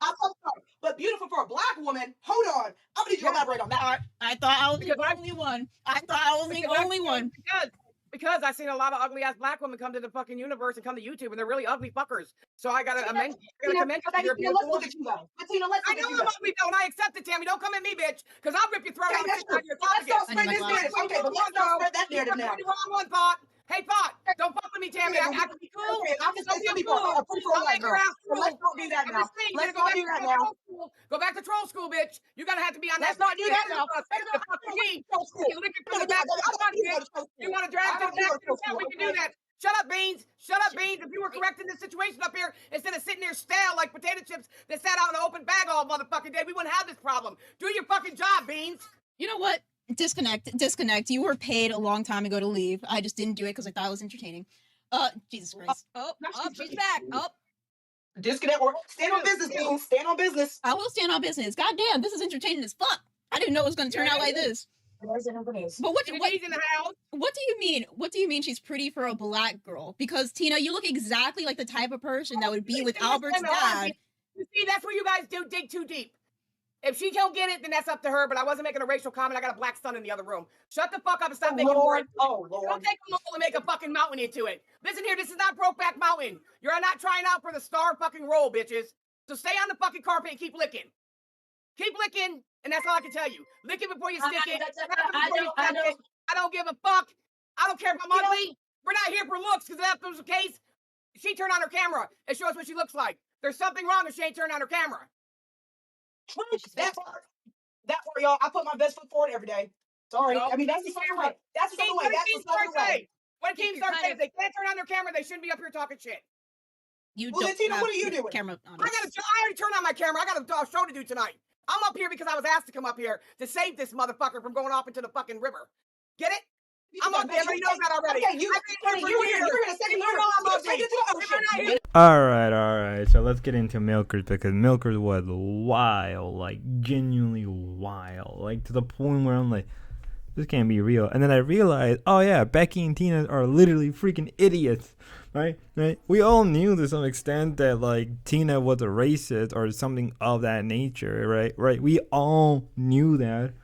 I'm so sorry. But beautiful for a black woman. Hold on. I'm gonna need you to elaborate on that. I thought I was the only one. Because I've seen a lot of ugly ass black women come to the fucking universe and come to YouTube, and they're really ugly fuckers. So I gotta commend you. Let's look at you though. I know I'm ugly though, and I accept it, Tammy. Don't come at me, bitch, because I'll rip your throat out and your Let's not spread this narrative. Okay, but let's not spread that narrative now. Wrong one, Pot. Hey, Pot, don't fuck with me, Tammy. I can be cool. I'm just saying, people are pretty cool white girl. Let's not do that now. Let's not do that now. Go back to troll school, bitch. You're gonna have to be on that. Let's not do that now. You want to drag to the back? We can do that. Shut up, Beans. Shut up, Beans. If you were correcting this situation up here, instead of sitting there stale like potato chips that sat out in an open bag all motherfucking day, we wouldn't have this problem. Do your fucking job, Beans. You know what? Disconnect. You were paid a long time ago to leave. I just didn't do it because I thought it was entertaining. Jesus Christ. She's back. Disconnect or stand on business, Beans. Stand on business. I will stand on business. Goddamn, this is entertaining as fuck. I didn't know it was going to turn out like this. But what do you mean? What do you mean she's pretty for a black girl? Because Tina, you look exactly like the type of person that would be with Albert's dad. You see, that's where you guys dig too deep. If she don't get it, then that's up to her. But I wasn't making a racial comment. I got a black son in the other room. Shut the fuck up and stop making more. Lord. Don't take a mole and make a fucking mountain into it. Listen here, this is not Brokeback Mountain. You're not trying out for the star fucking role, bitches. So stay on the fucking carpet and keep licking. Keep licking, and that's all I can tell you. Lick it before you stick it. I don't give a fuck. I don't care if I'm ugly. We're not here for looks, because if that was the case, she turned on her camera and show us what she looks like. There's something wrong if she ain't turned on her camera. That part, y'all. I put my best foot forward every day. Sorry. No. I mean, that's the southern way. That's the southern way. That's the southern way. What keemstar says, if they can't turn on their camera, they shouldn't be up here talking shit. You well, don't then, Tina, have what are you doing? Camera on. I already turned on my camera. I got a show to do tonight. I'm up here because I was asked to come up here to save this motherfucker from going off into the fucking river. Get it? I'm up there. Everybody knows that already. Okay, you were gonna say take it to the ocean. All right. So let's get into milkers, because milkers was wild, like genuinely wild, like to the point where I'm like, this can't be real. And then I realized, oh yeah, Becky and Tina are literally freaking idiots, right? We all knew to some extent that like Tina was a racist or something of that nature, right? We all knew that,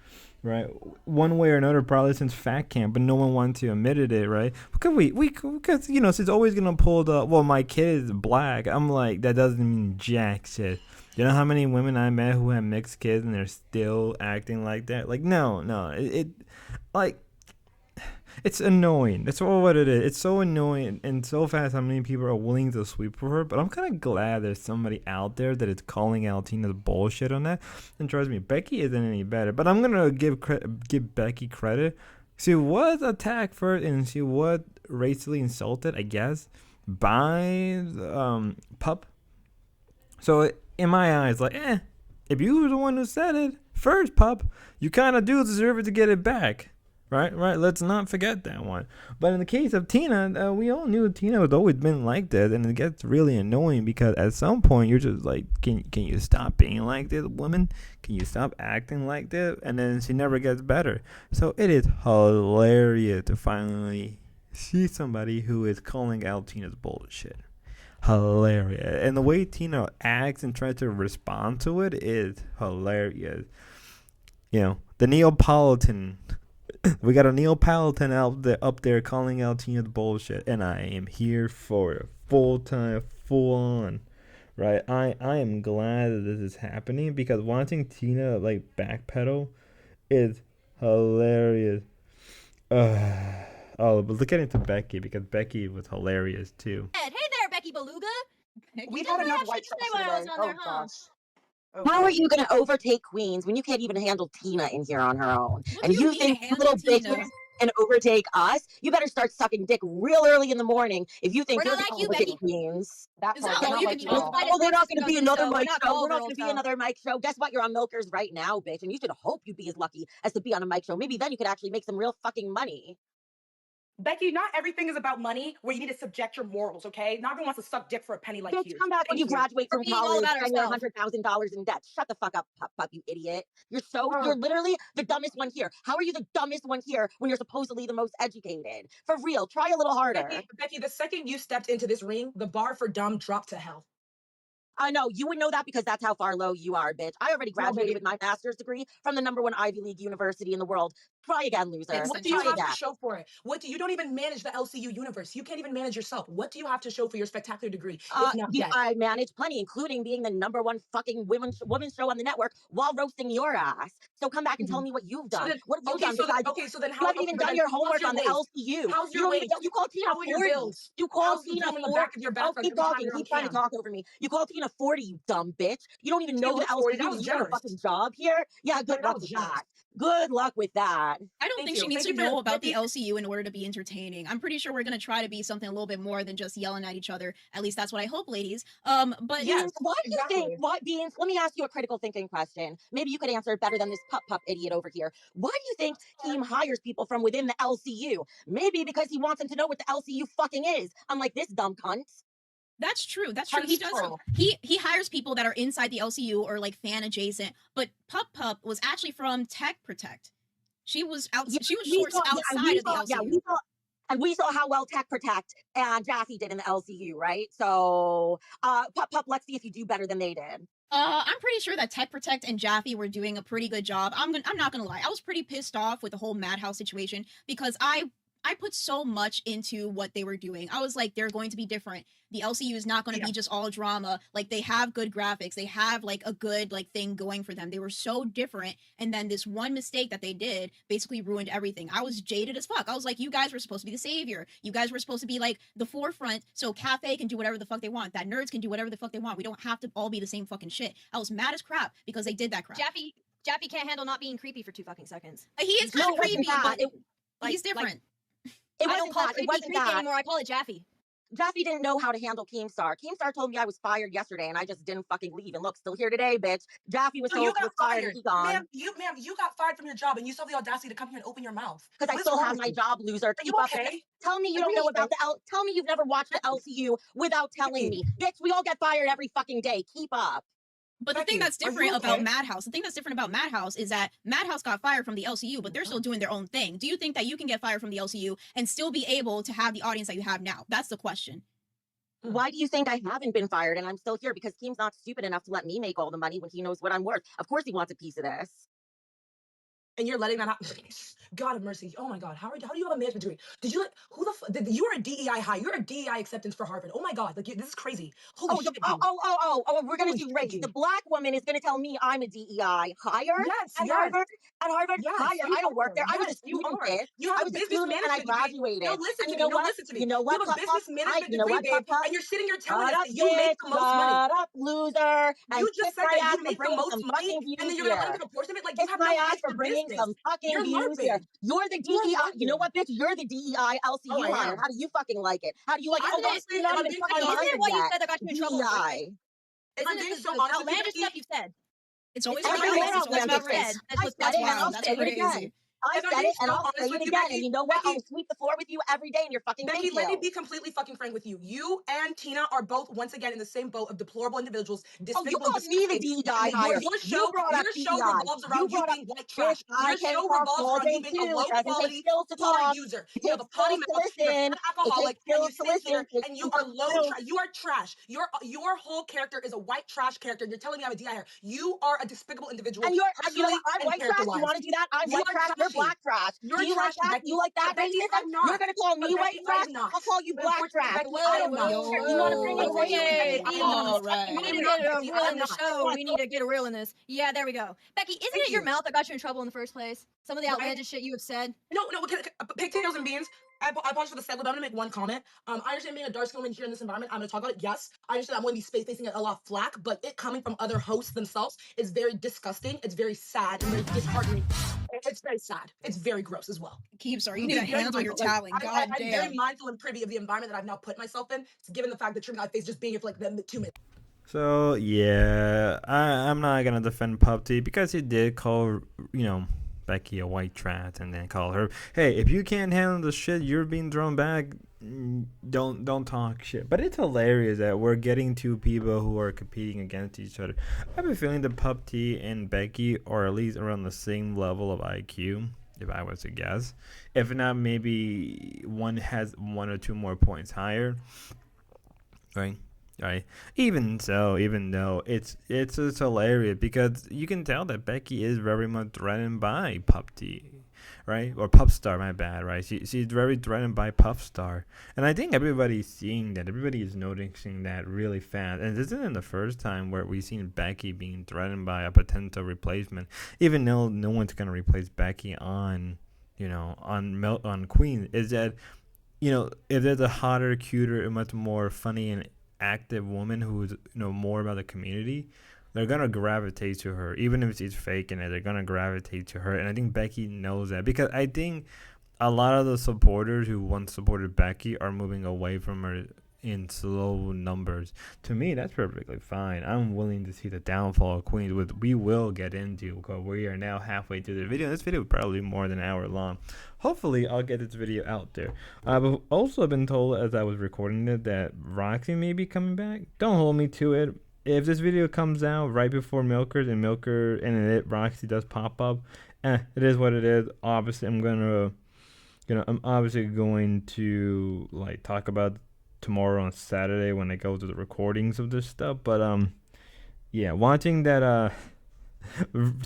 right? One way or another, probably since fat camp, but no one wanted to admit it, right? Because you know, she's always gonna pull the, well, my kid is black. I'm like, that doesn't mean jack shit. You know how many women I met who have mixed kids and they're still acting like that? Like, no, it like, it's annoying. That's all what it is. It's so annoying and so fast how many people are willing to sweep for her. But I'm kind of glad there's somebody out there that is calling out Tina's bullshit on that. And trust me, Becky isn't any better. But I'm gonna give Becky credit. She was attacked first, and she was racially insulted, I guess, by Pup. So in my eyes, like, if you were the one who said it first, Pup, you kind of do deserve it to get it back. Right. Let's not forget that one. But in the case of Tina, we all knew Tina has always been like this, and it gets really annoying because at some point you're just like, can you stop being like this, woman? Can you stop acting like this? And then she never gets better. So it is hilarious to finally see somebody who is calling out Tina's bullshit. Hilarious. And the way Tina acts and tries to respond to it is hilarious. You know, the Neapolitan. We got a Neapolitan up there calling out Tina's bullshit, and I am here for it, full time, full on, right? I am glad that this is happening because watching Tina like backpedal is hilarious. Oh, but look at into Becky, because Becky was hilarious too. Hey there, Becky Beluga. We've had enough white trash trash today. today. Oh gosh. How are you going to overtake queens when you can't even handle Tina in here on her own? What And do you you think mean you little handle Tina? bitches can overtake us? You better start sucking dick real early in the morning if you think We're you're not going like to you, overtake Becky. queens. That Is part, that all not you like can you do? all. Oh, we're not going to be another We're mic not show. all We're not girls, going to be though. another mic show. Guess what? You're on Milkers right now, bitch. And you should hope you be as lucky as to be on a mic show. Maybe then you could actually make some real fucking money. Becky, not everything is about money where you need to subject your morals, okay? Not everyone wants to suck dick for a penny like Bitch, you. come back when you graduate We're from being all college about and you're ourselves. $100,000 in debt. Shut the fuck up, pup, you idiot. You're literally the dumbest one here. How are you the dumbest one here when you're supposedly the most educated? For real, try a little harder. Becky, the second you stepped into this ring, the bar for dumb dropped to hell. I know, you would know that because that's how far low you are, bitch. I already graduated with my master's degree from the #1 Ivy League university in the world. Try again, loser. What do you have to show for it? You don't even manage the LCU universe. You can't even manage yourself. What do you have to show for your spectacular degree? If not debt? I manage plenty, including being the #1 fucking women's show on the network while roasting your ass. So come back and tell me what you've done. What have you done besides? So then You haven't even done your homework on the LCU. How's your wage? You call Tina 40. You call Tina 40. Oh, keep talking. Keep trying to talk over me. You call Tina 40, you dumb bitch. You don't even know the LCU. You got a fucking job here. Yeah, good luck with that. Good luck with that. I don't think she needs to know about the LCU in order to be entertaining. I'm pretty sure we're gonna try to be something a little bit more than just yelling at each other. At least that's what I hope, ladies. But yes, why do you think? What Beans? Let me ask you a critical thinking question. Maybe you could answer it better than this pup idiot over here. Why do you think Keem hires people from within the LCU? Maybe because he wants them to know what the LCU fucking is. Unlike this dumb cunt. That's true. That's true. He does. He hires people that are inside the LCU or like fan adjacent. But Pup was actually from Tech Protect. She was out. She was sourced outside of the LCU. Yeah, and we saw how well Tech Protect and Jassy did in the LCU, right? So, Pup, let's see if you do better than they did. I'm pretty sure that Tech Protect and Jaffe were doing a pretty good job. I'm not gonna lie. I was pretty pissed off with the whole Madhouse situation because I put so much into what they were doing. I was like, they're going to be different. The LCU is not going to be just all drama. Like, they have good graphics. They have, like, a good, like, thing going for them. They were so different. And then this one mistake that they did basically ruined everything. I was jaded as fuck. I was like, you guys were supposed to be the savior. You guys were supposed to be, like, the forefront so Cafe can do whatever the fuck they want. That nerds can do whatever the fuck they want. We don't have to all be the same fucking shit. I was mad as crap because they did that crap. Jaffe, Jappy can't handle not being creepy for 2 fucking seconds. He is kind of creepy, but he's different. I don't call creepy anymore. I call it Jaffy. Jaffy didn't know how to handle Keemstar. Keemstar told me I was fired yesterday, and I just didn't fucking leave. And look, still here today, bitch. Jaffy was told I was fired and he gone. Ma'am, you got fired from your job, and you still have the audacity to come here and open your mouth. Because I still have my job, loser. Are you okay? Tell me you don't know about tell me you've never watched the LCU without telling me. Bitch, we all get fired every fucking day. Keep up. But the thing that's different about Madhouse, is that Madhouse got fired from the LCU, but they're still doing their own thing. Do you think that you can get fired from the LCU and still be able to have the audience that you have now? That's the question. Why do you think I haven't been fired and I'm still here? Because Keem's not stupid enough to let me make all the money when he knows what I'm worth. Of course he wants a piece of this. And you're letting that happen. God have mercy. Oh my God. How do you have a management degree? Did you you are a DEI high. You're a DEI acceptance for Harvard. Oh my God. Like this is crazy. Holy shit. We're going to do race. The black woman is going to tell me I'm a DEI hire at Harvard. At Harvard, hire. I don't work there. I was a student. You have a business management and I graduated. Now listen to me. Listen to me. You know what? You have a business management degree, babe, and you're sitting here telling us that you make the most money. Shut up, loser. You just said that you make the most money, and then you're going to let a proportion of it? Like, you have no eyes for bringing some fucking views here. You're the DEI. You know what, bitch? You're the DEI LCU hire. How do you fucking like it? How do you like it? Isn't it what you said that got you in trouble? I'm being so honest with you, outlandish stuff you've said. It's always about race. That's wild. That's crazy. I said it and I'll say it again. And you know what? I'll sweep the floor with you every day in your fucking Becky, let me be completely fucking frank with you. You and Tina are both once again in the same boat of deplorable individuals. You called me the DEI hire. Your show revolves around you being white trash. Your show revolves around you being a low quality poor user. You have a potty mouth, you're an alcoholic, and you sit here and you are low trash. You are trash. Your whole character is a white trash character. You're telling me I'm a DEI hire. You are a despicable individual. And I'm white trash. You want to do that? I'm white trash. You're black trash. Do you like that? You like that? You're gonna call me white trash? I'll call you black trash. You want to bring All right. We need to get a reel in the show. We need to get a reel in this. Yeah, there we go. Becky, isn't it your mouth that got you in trouble in the first place? Some of the outlandish shit you have said. No, pigtails and beans. I apologize for the segue, but I'm gonna make one comment. I understand being a dark skin woman here in this environment. I'm gonna talk about it. Yes, I understand I'm going to be facing a lot of flack, but it coming from other hosts themselves is very disgusting. It's very sad and very disheartening. It's very sad. It's very gross as well. Keemstar, you need to handle your talent. God damn. I'm very mindful and privy of the environment that I've now put myself in, given the fact that I face just being here for like 2 minutes. So yeah, I'm not gonna defend PUBG because he did call Becky a white trash and then call her, hey, if you can't handle the shit you're being thrown back, don't talk shit. But it's hilarious that we're getting two people who are competing against each other. I have a feeling that PUBG and Becky are at least around the same level of IQ, if I was to guess. If not, maybe one has 1 or 2 more points higher, right? Even though it's just hilarious because you can tell that Becky is very much threatened by PUBG, right? Or Puffstar, my bad, right? She's very threatened by Puffstar, and I think everybody's seeing that. Everybody is noticing that really fast. And this isn't the first time where we've seen Becky being threatened by a potential replacement, even though no one's gonna replace Becky on Queen. Is that if there's a hotter, cuter, and much more funny and active woman who's more about the community, they're gonna gravitate to her. Even if she's faking it, they're gonna gravitate to her. And I think Becky knows that, because I think a lot of the supporters who once supported Becky are moving away from her in slow numbers. To me, that's perfectly fine. I'm willing to see the downfall of Queens, which we will get into because we are now halfway through the video. This video is probably more than an hour long. Hopefully, I'll get this video out there. I've also been told as I was recording it that Roxy may be coming back. Don't hold me to it. If this video comes out right before Milker's and Roxy does pop up, it is what it is. Obviously, I'm obviously going to talk about tomorrow on Saturday when I go to the recordings of this stuff. But yeah, watching that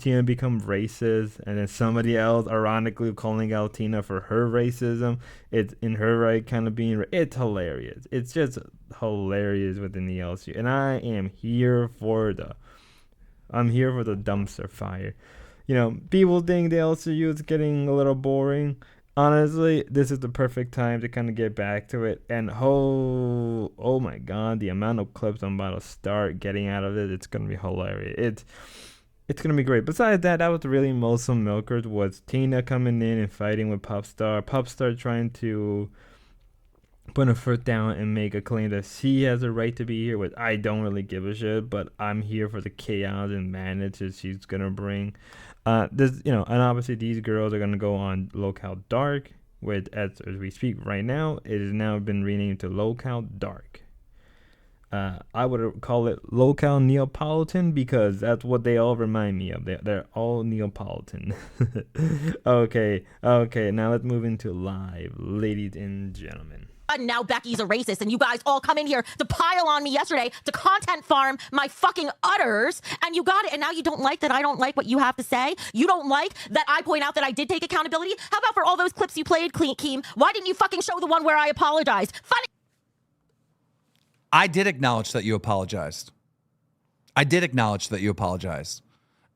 Tina become racist and then somebody else ironically calling out Tina for her racism, it's in her right kind of being, it's hilarious. It's just hilarious within the LCU, and I am here for the dumpster fire. People think the LCU is getting a little boring. Honestly, this is the perfect time to kind of get back to it. And oh my god, the amount of clips I'm about to start getting out of it, it's going to be hilarious. It's gonna be great. Besides that, that was really lolcowmilker. Was Tina coming in and fighting with Popstar? Popstar trying to put a foot down and make a claim that she has a right to be here. Which I don't really give a shit, but I'm here for the chaos and madness that she's gonna bring. This, and obviously these girls are gonna go on Lolcow Dark, which as we speak right now, it has now been renamed to Lolcow Dark. I would call it Lolcow Neapolitan because that's what they all remind me of. They're all Neapolitan. Okay. Now let's move into live, ladies and gentlemen. Now Becky's a racist, and you guys all come in here to pile on me yesterday to content farm my fucking udders, and you got it. And now you don't like that I don't like what you have to say. You don't like that I point out that I did take accountability. How about for all those clips you played, Keem? Why didn't you fucking show the one where I apologized? Funny. I did acknowledge that you apologized.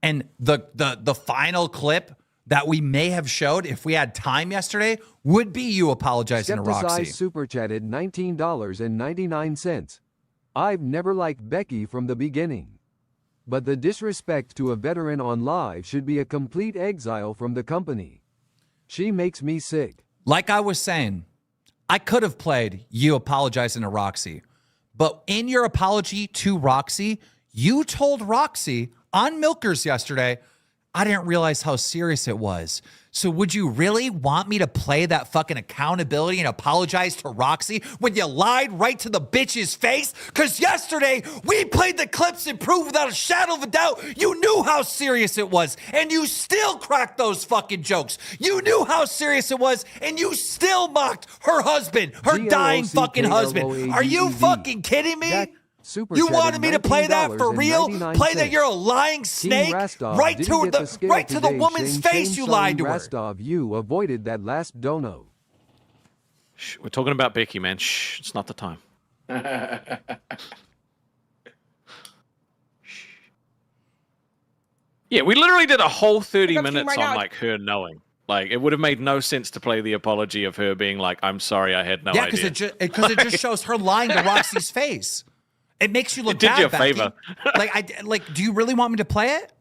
And the final clip that we may have showed if we had time yesterday would be you apologizing to Roxy. Super chatted $19.99. I've never liked Becky from the beginning. But the disrespect to a veteran on live should be a complete exile from the company. She makes me sick. Like I was saying, I could have played you apologizing to Roxy. But in your apology to Roxy, you told Roxy on Milkers yesterday, I didn't realize how serious it was. So would you really want me to play that fucking accountability and apologize to Roxy when you lied right to the bitch's face? Because yesterday we played the clips and proved without a shadow of a doubt you knew how serious it was, and you still cracked those fucking jokes. You knew how serious it was, and you still mocked her husband, her dying fucking husband. Are you fucking kidding me? You wanted me to play that for real? Play that you're a lying snake right to the woman's face you lied to her. You avoided that last dono. Shh, we're talking about Becky, man. Shh, it's not the time. Yeah, we literally did a whole 30 minutes on like her knowing. Like, it would have made no sense to play the apology of her being like, I'm sorry, I had no idea. Yeah, because it just shows her lying to Roxy's face. It makes you look bad. It did you a favor. Do you really want me to play it?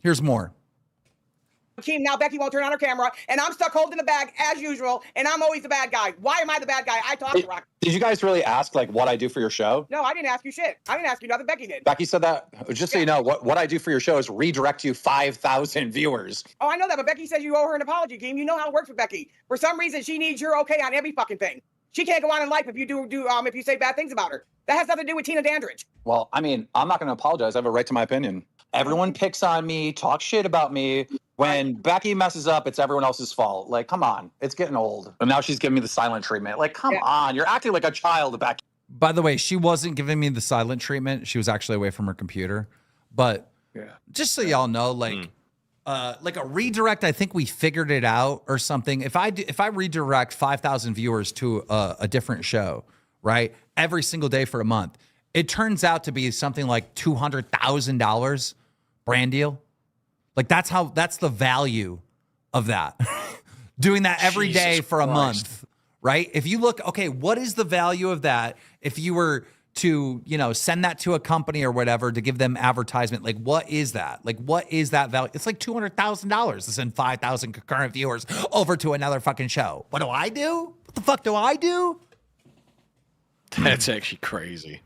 Here's more. Keem, now Becky won't turn on her camera, and I'm stuck holding the bag as usual, and I'm always the bad guy. Why am I the bad guy? I talk to Rock. Did you guys really ask like what I do for your show? No, I didn't ask you shit. I didn't ask you nothing. Becky did. Becky said that. Just so you know, what I do for your show is redirect you 5,000 viewers. Oh, I know that, but Becky says you owe her an apology, Keem. You know how it works with Becky. For some reason, she needs your okay on every fucking thing. She can't go on in life if you if you say bad things about her. That has nothing to do with Tina Dandridge. Well, I mean, I'm not going to apologize. I have a right to my opinion. Everyone picks on me, talks shit about me. When Becky messes up, it's everyone else's fault. Like, come on. It's getting old. And now she's giving me the silent treatment. Like, come on. You're acting like a child, Becky. By the way, she wasn't giving me the silent treatment. She was actually away from her computer. But just so y'all know, like a redirect, I think we figured it out or something. If I redirect 5,000 viewers to a different show, right, every single day for a month, it turns out to be something like $200,000 brand deal. Like that's the value of that. Doing that every day for a month, right? If you look, okay, what is the value of that? If you were to, send that to a company or whatever to give them advertisement, like what is that? Like what is that value? It's like $200,000 to send 5,000 concurrent viewers over to another fucking show. What do I do? What the fuck do I do? That's actually crazy.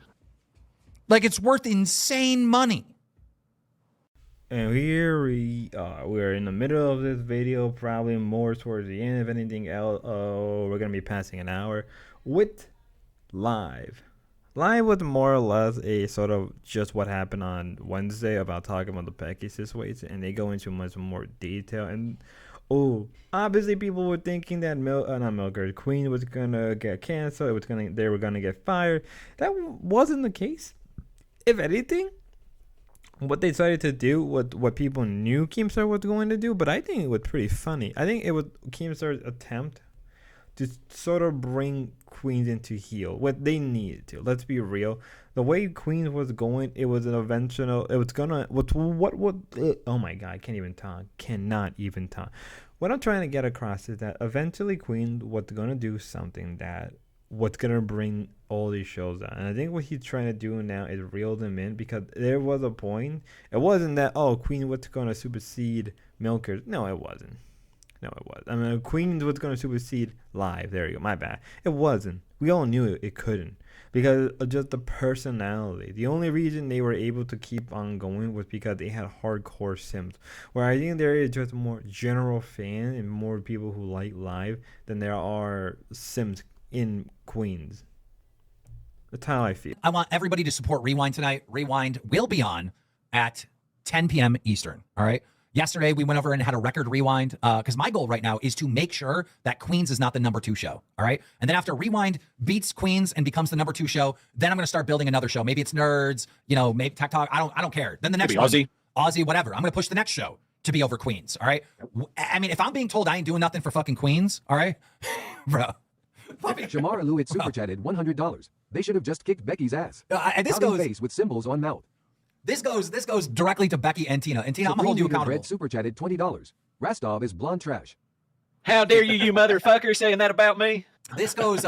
Like it's worth insane money. And here we are. We're in the middle of this video, probably more towards the end. If anything else, we're going to be passing an hour with live. Live was more or less a sort of just what happened on Wednesday about talking about the Becky situation, and they go into much more detail. And obviously people were thinking that Queen was gonna get canceled. They were gonna get fired. That wasn't the case. If anything, what they decided to do, what people knew Keemstar was going to do, but I think it was pretty funny. I think it was Keemstar's attempt to sort of bring Queens into heel, what they needed to. Let's be real. The way Queens was going, it was an eventual. It was gonna. Oh my god, I can't even talk. Cannot even talk. What I'm trying to get across is that eventually Queen was gonna do something that what's gonna bring all these shows out. And I think what he's trying to do now is reel them in, because there was a point. It wasn't that, oh, Queen was gonna supersede Milker. No, it wasn't. No, it was. I mean, Queen was gonna supersede Live. There you go. My bad. It wasn't. We all knew it couldn't, because of just the personality. The only reason they were able to keep on going was because they had hardcore sims. Where I think there is just more general fan and more people who like Live than there are sims in Queens. That's how I feel. I want everybody to support Rewind tonight. Rewind will be on at 10 p.m. Eastern. All right. Yesterday, we went over and had a record rewind because my goal right now is to make sure that Queens is not the #2 show. All right. And then after Rewind beats Queens and becomes the #2 show, then I'm going to start building another show. Maybe it's Nerds, you know, maybe Tech Talk. I don't care. Then the next one, Aussie, whatever. I'm going to push the next show to be over Queens. All right. I mean, if I'm being told I ain't doing nothing for fucking Queens, all right, bro. Shamara Lewitt super chatted $100. They should have just kicked Becky's ass. And this goes face with symbols on mouth. This goes directly to Becky and Tina. And Tina, I'm gonna hold you accountable. Red super chatted $20. Rastov is blonde trash. How dare you motherfucker, saying that about me? This goes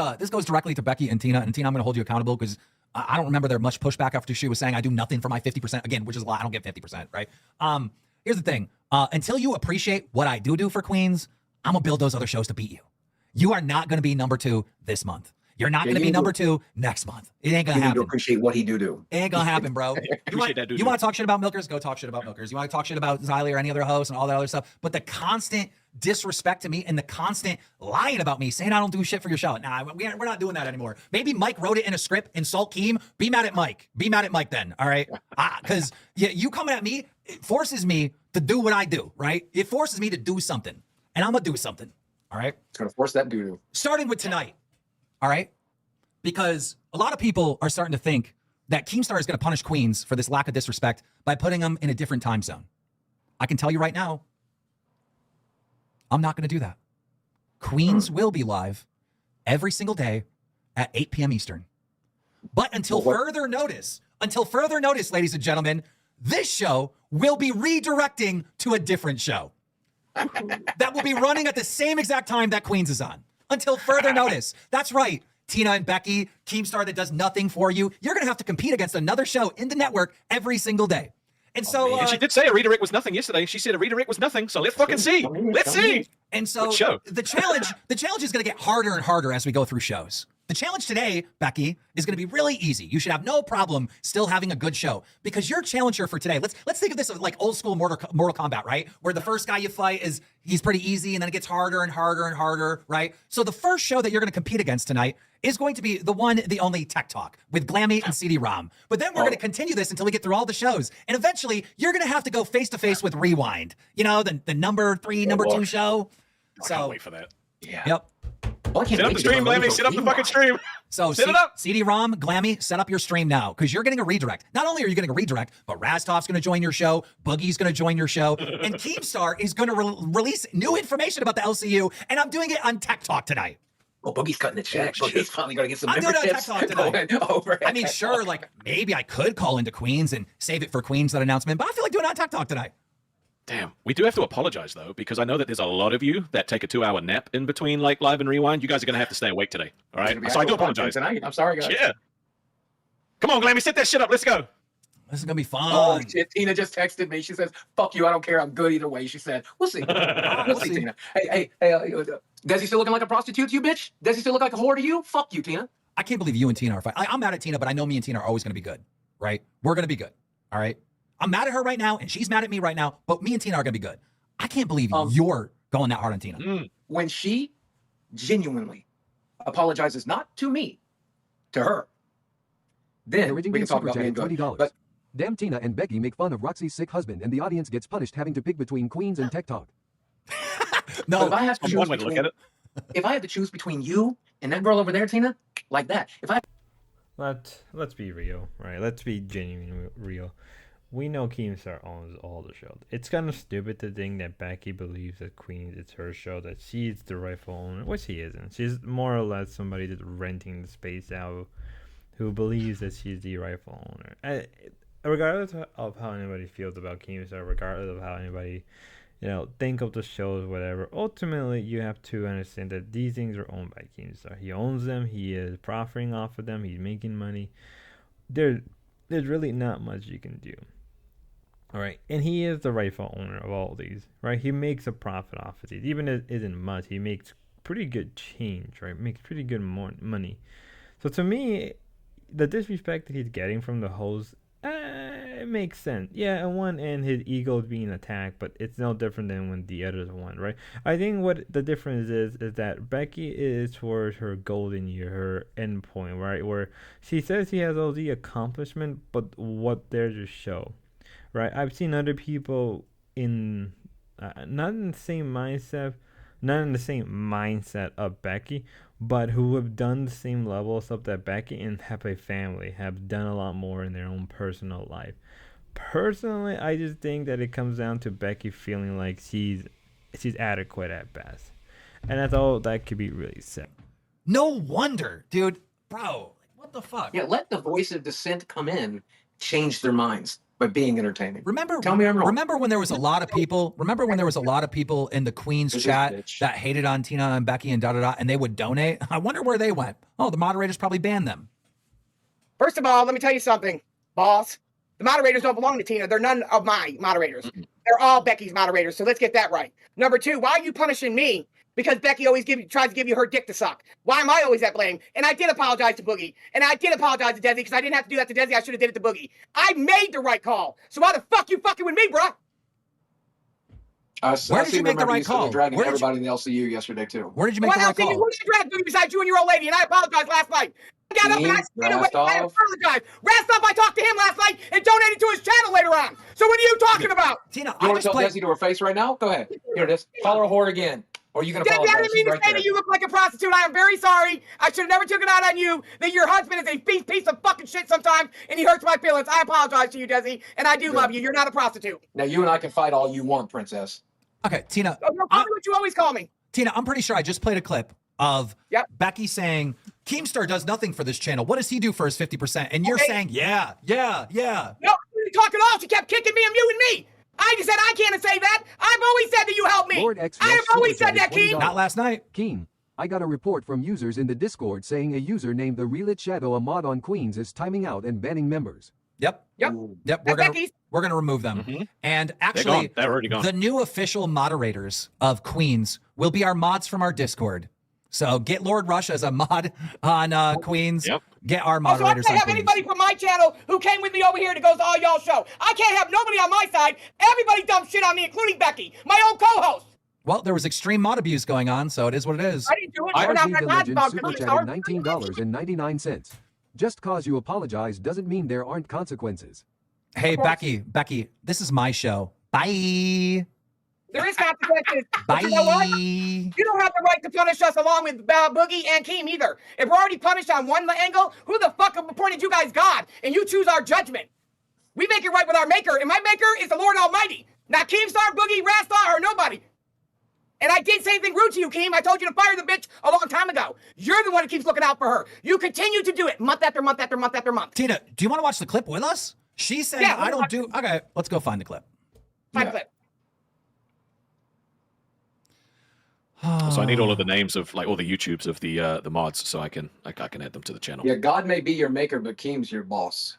directly to Becky and Tina. And Tina, I'm gonna hold you accountable because I don't remember there much pushback after she was saying I do nothing for my 50%. Again, which is a lie. I don't get 50%, right? Here's the thing. Until you appreciate what I do for Queens, I'm gonna build those other shows to beat you. You are not gonna be #2 this month. You're not going to be #2 next month. It ain't going to happen. You need to appreciate what he do. It ain't going to happen, bro. You want to talk shit about Milkers? Go talk shit about Milkers. You want to talk shit about Xylee or any other host and all that other stuff. But the constant disrespect to me and the constant lying about me, saying I don't do shit for your show. Nah, we're not doing that anymore. Maybe Mike wrote it in a script, insult Keem. Be mad at Mike. Be mad at Mike then, all right? Because you coming at me, it forces me to do what I do, right? It forces me to do something. And I'm going to do something, all right? It's going to force that doo-doo. Starting with tonight, all right? Because a lot of people are starting to think that Keemstar is going to punish Queens for this lack of disrespect by putting them in a different time zone. I can tell you right now, I'm not going to do that. Queens will be live every single day at 8 p.m. Eastern. But until further notice, ladies and gentlemen, this show will be redirecting to a different show that will be running at the same exact time that Queens is on. Until further notice. That's right. Tina and Becky, Keemstar that does nothing for you. You're going to have to compete against another show in the network every single day. And so... and she did say a redirect was nothing yesterday. She said a redirect was nothing. So let's fucking see. Let's see. And so the challenge is going to get harder and harder as we go through shows. The challenge today, Becky, is going to be really easy. You should have no problem still having a good show because your challenger for today, let's think of this as like old school Mortal Kombat, right? Where the first guy you fight he's pretty easy and then it gets harder and harder and harder, right? So the first show that you're going to compete against tonight is going to be the one, the only Tech Talk with Glammy and CD-ROM. But then we're going to continue this until we get through all the shows. And eventually you're going to have to go face to face with Rewind, you know, the #3, #2 show. I can't wait for that. Yeah. Yep. Set up the stream, Glammy. Set up the fucking stream. So set it up. CD-ROM, Glammy, set up your stream now because you're getting a redirect. Not only are you getting a redirect, but Rastov's going to join your show. Boogie's going to join your show. And Keemstar is going to release new information about the LCU. And I'm doing it on Tech Talk tonight. Well, Boogie's cutting the check. Boogie's finally going to get some I'm doing it on memberships Tech Talk tonight. over. I mean, sure, like maybe I could call into Queens and save it for Queens, that announcement. But I feel like doing it on Tech Talk tonight. Damn, we do have to apologize though, because I know that there's a lot of you that take a 2-hour nap in between like live and rewind. You guys are gonna have to stay awake today. All right, so I do apologize tonight. I'm sorry, guys. Yeah. Come on, Glammy, set that shit up. Let's go. This is gonna be fun. Oh shit! Tina just texted me. She says, "Fuck you. I don't care. I'm good either way." She said, "We'll see. We'll see, Tina." Hey, does he still looking like a prostitute to you, bitch? Does he still look like a whore to you? Fuck you, Tina. I can't believe you and Tina are fighting. I'm mad at Tina, but I know me and Tina are always gonna be good, right? We're gonna be good. All right. I'm mad at her right now, and she's mad at me right now. But me and Tina are gonna be good. I can't believe you're going that hard on Tina. When she genuinely apologizes, not to me, to her, then we can talk about being good. $20. But damn, Tina and Becky make fun of Roxy's sick husband, and the audience gets punished having to pick between Queens and Tech Talk. No, if I have to choose between, if I had to choose between you and that girl over there, Tina, like that, if I let's be real, right? Let's be genuinely real. We know Keemstar owns all the shows. It's kind of stupid to think that Becky believes that Queens it's her show, that she's the rightful owner, which she isn't. She's more or less somebody that's renting the space out who believes that she's the rightful owner. Regardless of how anybody feels about Keemstar, regardless of how anybody think of the shows, whatever. Ultimately, you have to understand that these things are owned by Keemstar. He owns them. He is profiting off of them. He's making money. There's really not much you can do. All right, and he is the rightful owner of all these, right? He makes a profit off of these, even if it isn't much. He makes pretty good change, right? Makes pretty good money. So to me, the disrespect that he's getting from the host, it makes sense. Yeah, on one end, his ego is being attacked, but it's no different than when the others won, right? I think what the difference is that Becky is towards her golden year, her end point, right? Where she says she has all the accomplishment, but what there's a show. Right, I've seen other people in not in the same mindset of Becky, but who have done the same level of stuff that Becky and have a family, have done a lot more in their own personal life. Personally, I just think that it comes down to Becky feeling like she's adequate at best, and that's all that could be really said. No wonder, dude, bro. What the fuck? Yeah, let the voice of dissent come in, change their minds by being entertaining. Tell me I'm wrong. Remember when there was a lot of people in the Queen's chat that hated on Tina and Becky and and they would donate? I wonder where they went. Oh, the moderators probably banned them. First of all, let me tell you something, boss. The moderators don't belong to Tina. They're none of my moderators. They're all Becky's moderators. So let's get that right. Number two, why are you punishing me? Because Becky always tries to give you her dick to suck. Why am I always at blame? And I did apologize to Boogie. And I did apologize to Desi because I didn't have to do that to Desi. I should have did it to Boogie. I made the right call. So why the fuck you fucking with me, bro? Where did you make the right call? Dragging everybody in the LCU yesterday too. Where did you make the right call? Who did you drag Boogie besides you and your old lady? And I apologized last night. I got up and I stayed away. I apologized. Rastov, I talked to him last night and donated to his channel later on. So what are you talking about? Tina, you want to tell Desi to her face right now? Go ahead. Here it is. Call her a whore again. Or are you going to apologize? I didn't mean to say that you look like a prostitute. I am very sorry. I should have never took it out on you. That your husband is a piece of fucking shit sometimes, and he hurts my feelings. I apologize to you, Desi, and I do love you. You're not a prostitute. Now you and I can fight all you want, princess. Okay, Tina. Call me what you always call me. Tina, I'm pretty sure I just played a clip of Becky saying, Keemstar does nothing for this channel. What does he do for his 50%? And you're saying, yeah. No, you didn't talk at all. She kept kicking me and muting me. I just said I can't say that. I've always said that you helped me. I have always said that, Keem. Not last night. Keem, I got a report from users in the Discord saying a user named the Relit Shadow, a mod on Queens, is timing out and banning members. Yep. We're gonna remove them. And actually, they're already gone. The new official moderators of Queens will be our mods from our Discord. So get Lord Rush as a mod on Queens. Get our moderators so I can't on have Queens. anybody from my channel who came with me over here to goes to all y'all show. I can't have nobody on my side. Everybody dumped shit on me, including Becky, my own co-host. Well, there was extreme mod abuse going on, so it is what it is. I didn't do it. RG the Legend super chatted $19.99. Just cause you apologize doesn't mean there aren't consequences. Hey, Becky, this is my show. Bye. There is consequences. Bye. You know what? You don't have the right to punish us along with Boogie and Keem either. If we're already punished on one angle, who the fuck appointed you guys God? And you choose our judgment. We make it right with our maker, and my maker is the Lord Almighty. Not Keemstar, Boogie, Rastar, or nobody. And I did say anything rude to you, Keem. I told you to fire the bitch a long time ago. You're the one who keeps looking out for her. You continue to do it month after month after month after month. Tina, do you want to watch the clip with us? She's saying I don't do. Okay, let's go find the clip. Find the clip. So I need all of the names of like all the YouTubes of the mods, so I can add them to the channel. Yeah, God may be your maker, but Keem's your boss.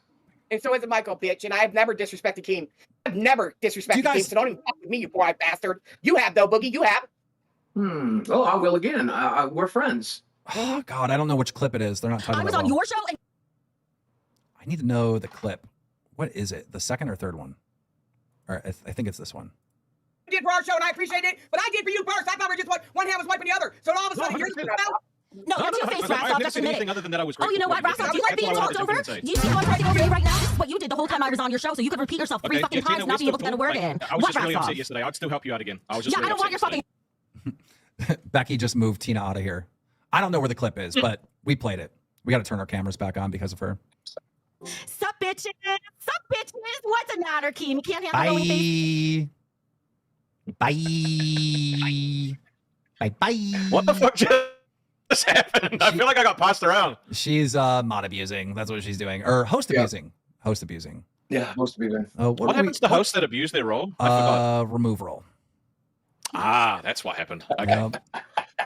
And so is it Michael, bitch. And I have never disrespected Keem. I've never disrespected Keem, so don't even fuck with me, you poor-eyed bastard. You have, though, Boogie. You have. Oh, I will again. We're friends. Oh, God, I don't know which clip it is. They're not talking about I was on your show. And I need to know the clip. What is it? The second or third one? Or I think it's this one. I did for our show, and I appreciate it, but I did for you first. I thought we were just one hand was wiping the other. So all of a sudden, you're No, you're two-faced, Rasov. Just admit it. Other than that, I was Oh, you know what, Rasov? Do you like being talked over? Do you see how I'm talking over you right now? This is what you did the whole time I was on your show, so you could repeat yourself three fucking times and not be able to get a word in. I was What, just really Rasov? upset yesterday. I'd still help you out again. I was just I don't want your fucking... Becky just moved Tina out of here. I don't know where the clip is, but we played it. We got to turn our cameras back on because of her. Sup, bitches? Sup, bitches? What's the matter, Keem? You can't handle the face. Bye. What the fuck just happened? I feel like I got passed around. She's mod abusing. That's what she's doing. Or host abusing. Host abusing. Yeah, host abusing. What happens to hosts that abuse their role? I forgot. Remove role. Ah, that's what happened. Okay.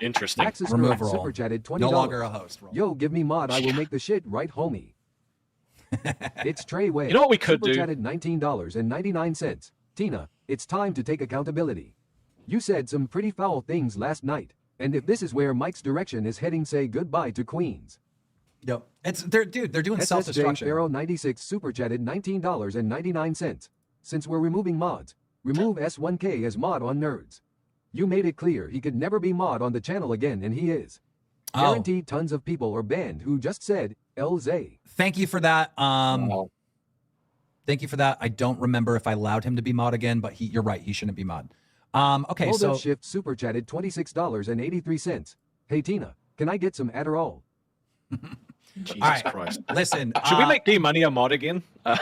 Interesting. Maxis Remove Girl roll. super chatted $20. No longer a host. Roll. Yo, give me mod. I will make the shit right, homie. It's Trey Way. You know what we could super do? Chatted $19.99. Tina, it's time to take accountability. You said some pretty foul things last night, and if this is where Mike's direction is heading, say goodbye to Queens. Yep. They're doing self-destruction. Pharaoh 96 super chatted $19.99. Since we're removing mods, remove S1K as mod on nerds. You made it clear he could never be mod on the channel again, and he is. Guaranteed tons of people are banned who just said LZ. Thank you for that. Thank you for that. I don't remember if I allowed him to be mod again, but you're right. He shouldn't be mod. Okay, Hold so up Shift super chatted $26.83. Hey Tina, can I get some Adderall? Jesus all right, Christ. Listen. Should we make D-Money a mod again? All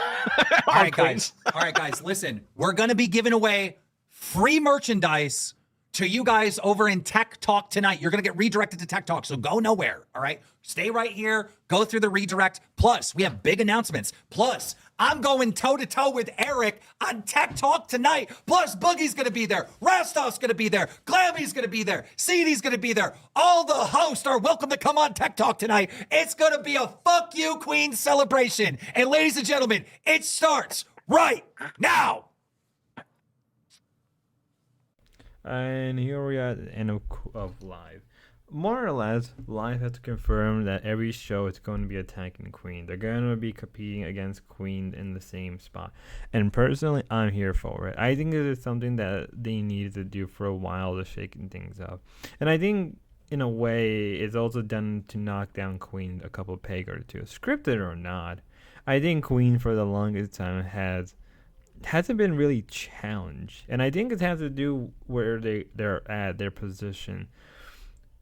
right, guys. All right, guys. Listen, we're going to be giving away free merchandise to you guys over in Tech Talk tonight. You're going to get redirected to Tech Talk, so go nowhere, all right? Stay right here. Go through the redirect. Plus, we have big announcements. Plus, I'm going toe-to-toe with Eric on Tech Talk tonight. Plus, Boogie's going to be there. Rastoff's going to be there. Glammy's going to be there. CD's going to be there. All the hosts are welcome to come on Tech Talk tonight. It's going to be a Fuck You Queen celebration. And ladies and gentlemen, it starts right now. And here we are at the end of Live. More or less, Live has to confirm that every show is going to be attacking Queen. They're going to be competing against Queen in the same spot. And personally, I'm here for it. I think it is something that they needed to do for a while to shaking things up. And I think, in a way, it's also done to knock down Queen a couple peg or two. Scripted or not, I think Queen for the longest time hasn't been really challenged, and I think it has to do where they're at, their position.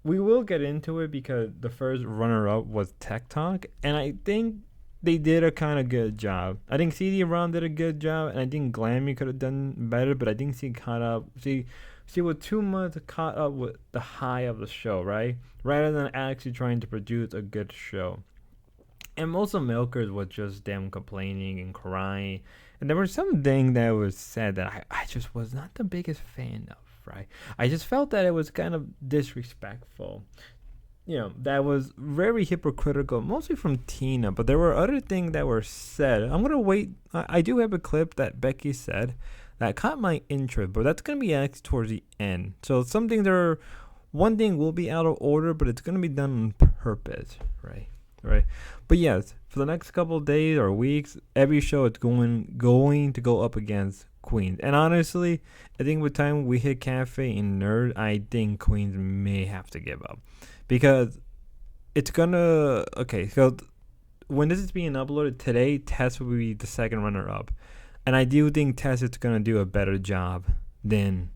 We will get into it because the first runner-up was Tech Talk, and I think they did a kind of good job. I think CD-ROM did a good job, and I think Glammy could have done better, but I think she caught up. She was too much caught up with the high of the show, right? Rather than actually trying to produce a good show. And most of Milkers was just them complaining and crying. And there was something that was said that I just was not the biggest fan of, right? I just felt that it was kind of disrespectful. You know, that was very hypocritical, mostly from Tina. But there were other things that were said. I'm going to wait. I do have a clip that Becky said that caught my interest, but that's going to be asked towards the end. So some things are, one thing will be out of order, but it's going to be done on purpose, right? But yes, for the next couple of days or weeks, every show is going to go up against Queens. And honestly, I think by the time we hit Cafe and Nerd, I think Queens may have to give up. Because it's gonna... Okay, so when this is being uploaded today, Tess will be the second runner-up. And I do think Tess is going to do a better job than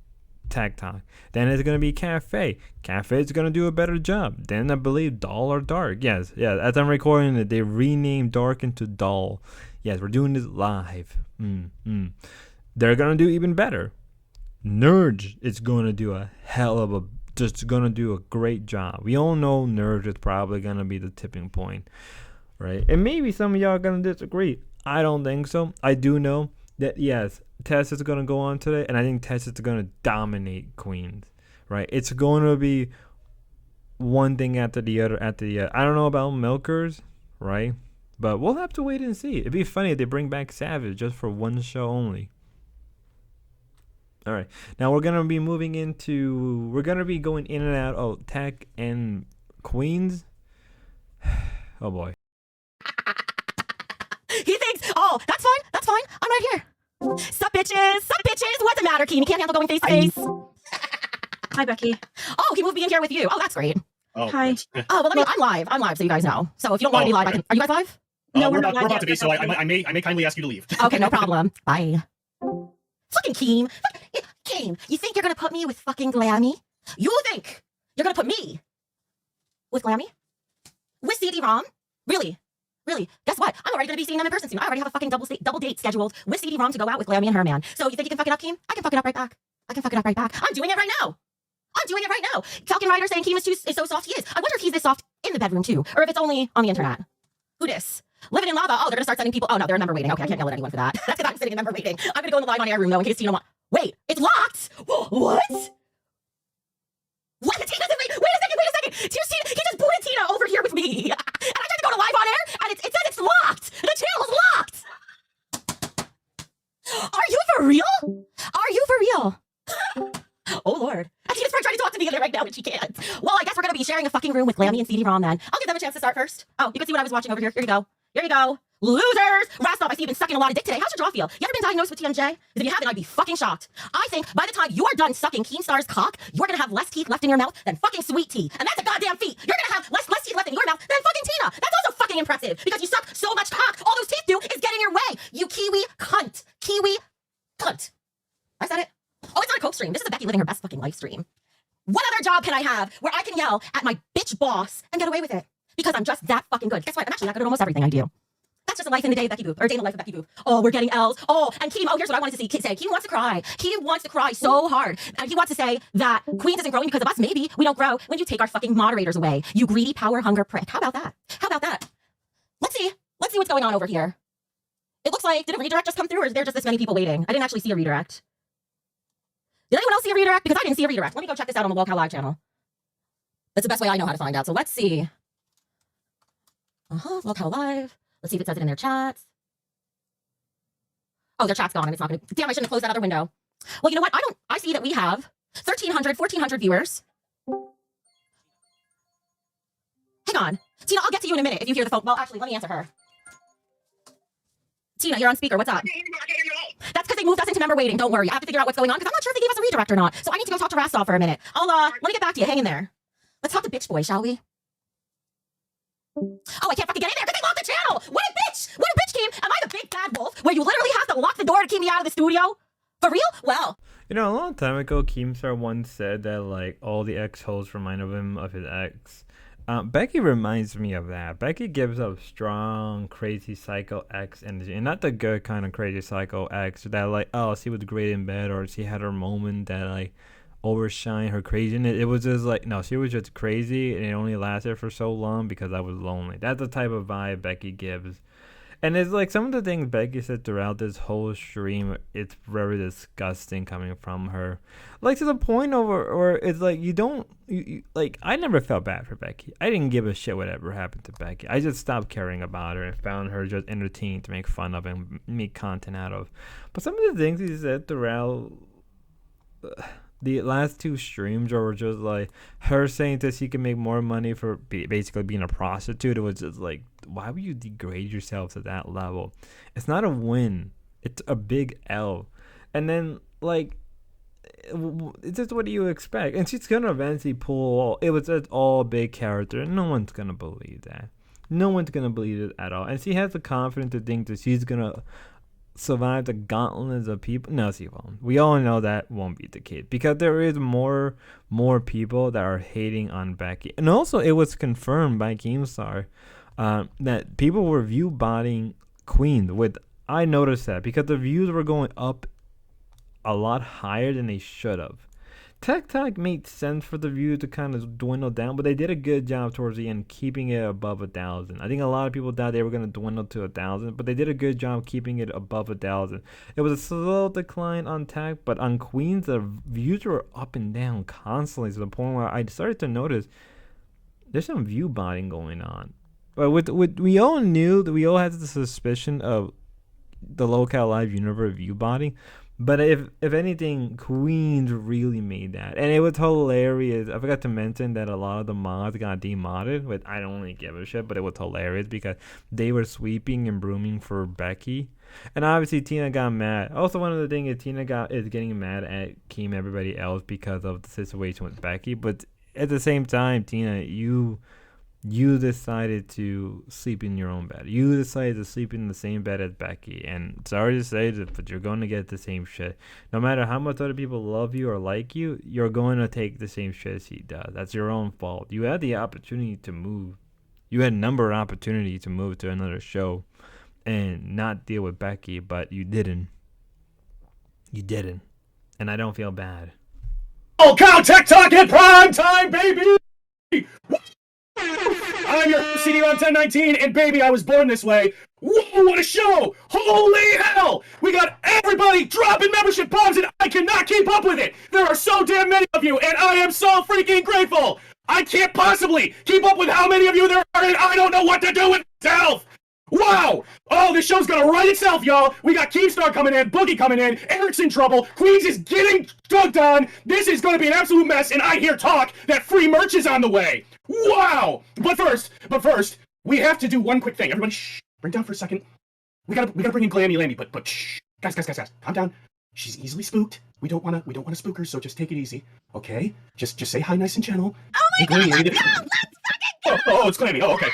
Tech Talk. Then it's going to be Cafe. Cafe is going to do a better job. Then I believe Doll or Dark. Yes, as I'm recording it, they renamed Dark into Doll. Yes, we're doing this live. They're going to do even better. Nerd is going to do a hell of a... Just going to do a great job. We all know Nerd is probably going to be the tipping point. Right? And maybe some of y'all are going to disagree. I don't think so. I do know that, yes, Tess is going to go on today, and I think Tess is going to dominate Queens, right? It's going to be one thing after the other. I don't know about Milkers, right? But we'll have to wait and see. It'd be funny if they bring back Savage just for one show only. All right. Now we're going to be we're going to be going in and out of Tech and Queens. Oh, boy. He thinks, oh, that's fine, I'm right here. Sup, bitches, what's the matter, Keem? You can't handle going face to face. Hi, Becky. Oh, he moved me in here with you. Oh, that's great. Oh, hi. Oh, well, I'm live, so you guys know. So if you don't want to be live, are you guys live? No, we're about to be, so I may kindly ask you to leave. Okay, no problem. Bye. Fucking Keem. Keem, you think you're gonna put me with fucking Glammy? You think you're gonna put me with Glammy? With CD-ROM? Really? Guess what? I'm already going to be seeing them in person soon. I already have a fucking double date scheduled with CD-ROM to go out with Glammy and her man. So you think you can fuck it up, Keem? I can fuck it up right back. I'm doing it right now. Falcon Rider saying Keem is so soft. He is. I wonder if he's this soft in the bedroom too, or if it's only on the internet. Who dis? Living in lava. Oh, they're going to start sending people. Oh no, they're in member waiting. Okay, I can't yell at anyone for that. That's because I'm sitting in member waiting. I'm going to go in the live on air room though in case Tina wants. Wait, it's locked. What? What? Wait a second. Do you see? He just booted Tina over here with me. And I tried to go to live on air, and it says it's locked. The channel's locked. Are you for real? Oh, Lord. And Tina's probably trying to talk to me right now, but she can't. Well, I guess we're going to be sharing a fucking room with Lammy and CD-ROM then. I'll give them a chance to start first. Oh, you can see what I was watching over here. Here you go. Losers! Rostov, I see you've been sucking a lot of dick today. How's your jaw feel? You ever been diagnosed with TMJ? Because if you haven't, I'd be fucking shocked. I think by the time you are done sucking Keemstar's cock, you're gonna have less teeth left in your mouth than fucking Sweet Tea. And that's a goddamn feat. You're gonna have less teeth left in your mouth than fucking Tina. That's also fucking impressive. Because you suck so much cock, all those teeth do is get in your way. You Kiwi cunt. I said it. Oh, it's not a Coke stream. This is a Becky living her best fucking life stream. What other job can I have where I can yell at my bitch boss and get away with it? Because I'm just that fucking good. Guess what? I'm actually that good at almost everything I do. That's just a life in the day of Becky Boo, or day in the life of Becky Boo. Oh, we're getting L's. Oh, and Keem, here's what I wanted to say. Keem wants to cry. Keem wants to cry so hard. And he wants to say that Queens isn't growing because of us. Maybe we don't grow when you take our fucking moderators away. You greedy power hunger prick. How about that? Let's see what's going on over here. It looks like, did a redirect just come through, or is there just this many people waiting? I didn't actually see a redirect. Did anyone else see a redirect? Because I didn't see a redirect. Let me go check this out on the LolCowLive channel. That's the best way I know how to find out. So let's see. LolCowLive. Let's see if it says it in their chats. Oh, their chat's gone and it's not going to... Damn, I shouldn't have closed that other window. Well, you know what? I see that we have 1,300, 1,400 viewers. Hang on. Tina, I'll get to you in a minute if you hear the phone. Well, actually, let me answer her. Tina, you're on speaker. What's up? That's because they moved us into member waiting. Don't worry. I have to figure out what's going on because I'm not sure if they gave us a redirect or not. So I need to go talk to Rastov for a minute. Let me get back to you. Hang in there. Let's talk to Bitch Boy, shall we? Oh, I can't fucking get in there because they locked the channel. What a bitch Keem. Am I the big bad wolf where you literally have to lock the door to keep me out of the studio? For real? Well. You know, a long time ago, Keemstar once said that, like, all the ex-hosts reminded him of his ex. Becky reminds me of that. Becky gives up strong, crazy psycho ex energy. And not the good kind of crazy psycho ex that, like, oh, she was great in bed or she had her moment that, like, overshine her craziness. It was just like, no, she was just crazy and it only lasted for so long because I was lonely. That's the type of vibe Becky gives. And it's like some of the things Becky said throughout this whole stream, it's very disgusting coming from her. Like to the point where it's like like I never felt bad for Becky. I didn't give a shit whatever happened to Becky. I just stopped caring about her and found her just entertaining to make fun of and make content out of. But some of the things he said throughout the last two streams were just like her saying that she can make more money for basically being a prostitute. It was just like, why would you degrade yourself to that level? It's not a win. It's a big L. And then, like, it's just what do you expect? And she's going to eventually pull it was just all big character. No one's going to believe that. No one's going to believe it at all. And she has the confidence to think that she's going to survive the gauntlets of people. No, she won't. We all know that won't be the case because there is more people that are hating on Becky. And also, it was confirmed by Keemstar that people were view botting Queen. I noticed that because the views were going up a lot higher than they should have. TikTok made sense for the view to kind of dwindle down, but they did a good job towards the end keeping it above 1,000. I think a lot of people thought they were going to dwindle to 1,000, but they did a good job keeping it above 1,000. It was a slow decline on Tech, but on Queens, the views were up and down constantly to the point where I started to notice there's some view botting going on. But we all knew that we all had the suspicion of the lolcowlive universe view botting. But if anything, Queens really made that. And it was hilarious. I forgot to mention that a lot of the mods got demodded, but I don't really give a shit, but it was hilarious because they were sweeping and brooming for Becky. And obviously Tina got mad. Also, one of the things is Tina is getting mad at Keem everybody else because of the situation with Becky. But at the same time, Tina, you decided to sleep in your own bed. You decided to sleep in the same bed as Becky. And sorry to say this, but you're going to get the same shit. No matter how much other people love you or like you, you're going to take the same shit as he does. That's your own fault. You had the opportunity to move. You had a number of opportunities to move to another show and not deal with Becky, but you didn't. You didn't. And I don't feel bad. Oh, cow TikTok in prime time, baby! I'm your CD-ROM 1019, and baby, I was born this way. Whoa, what a show! Holy hell! We got everybody dropping membership bombs and I cannot keep up with it! There are so damn many of you and I am so freaking grateful! I can't possibly keep up with how many of you there are and I don't know what to do with myself! Wow! Oh, this show's gonna write itself, y'all! We got Keemstar coming in, Boogie coming in, Eric's in trouble, Queens is getting dunked on, this is gonna be an absolute mess, and I hear talk that free merch is on the way! Wow! But first, we have to do one quick thing. Everybody, shh, bring down for a second. We gotta bring in Glammy Lammy, but shh. Guys, calm down. She's easily spooked. We don't wanna spook her, so just take it easy. Okay? Just say hi nice and gentle. Oh my god, let's go! Let's fucking go! Oh, it's Glammy. Oh, okay.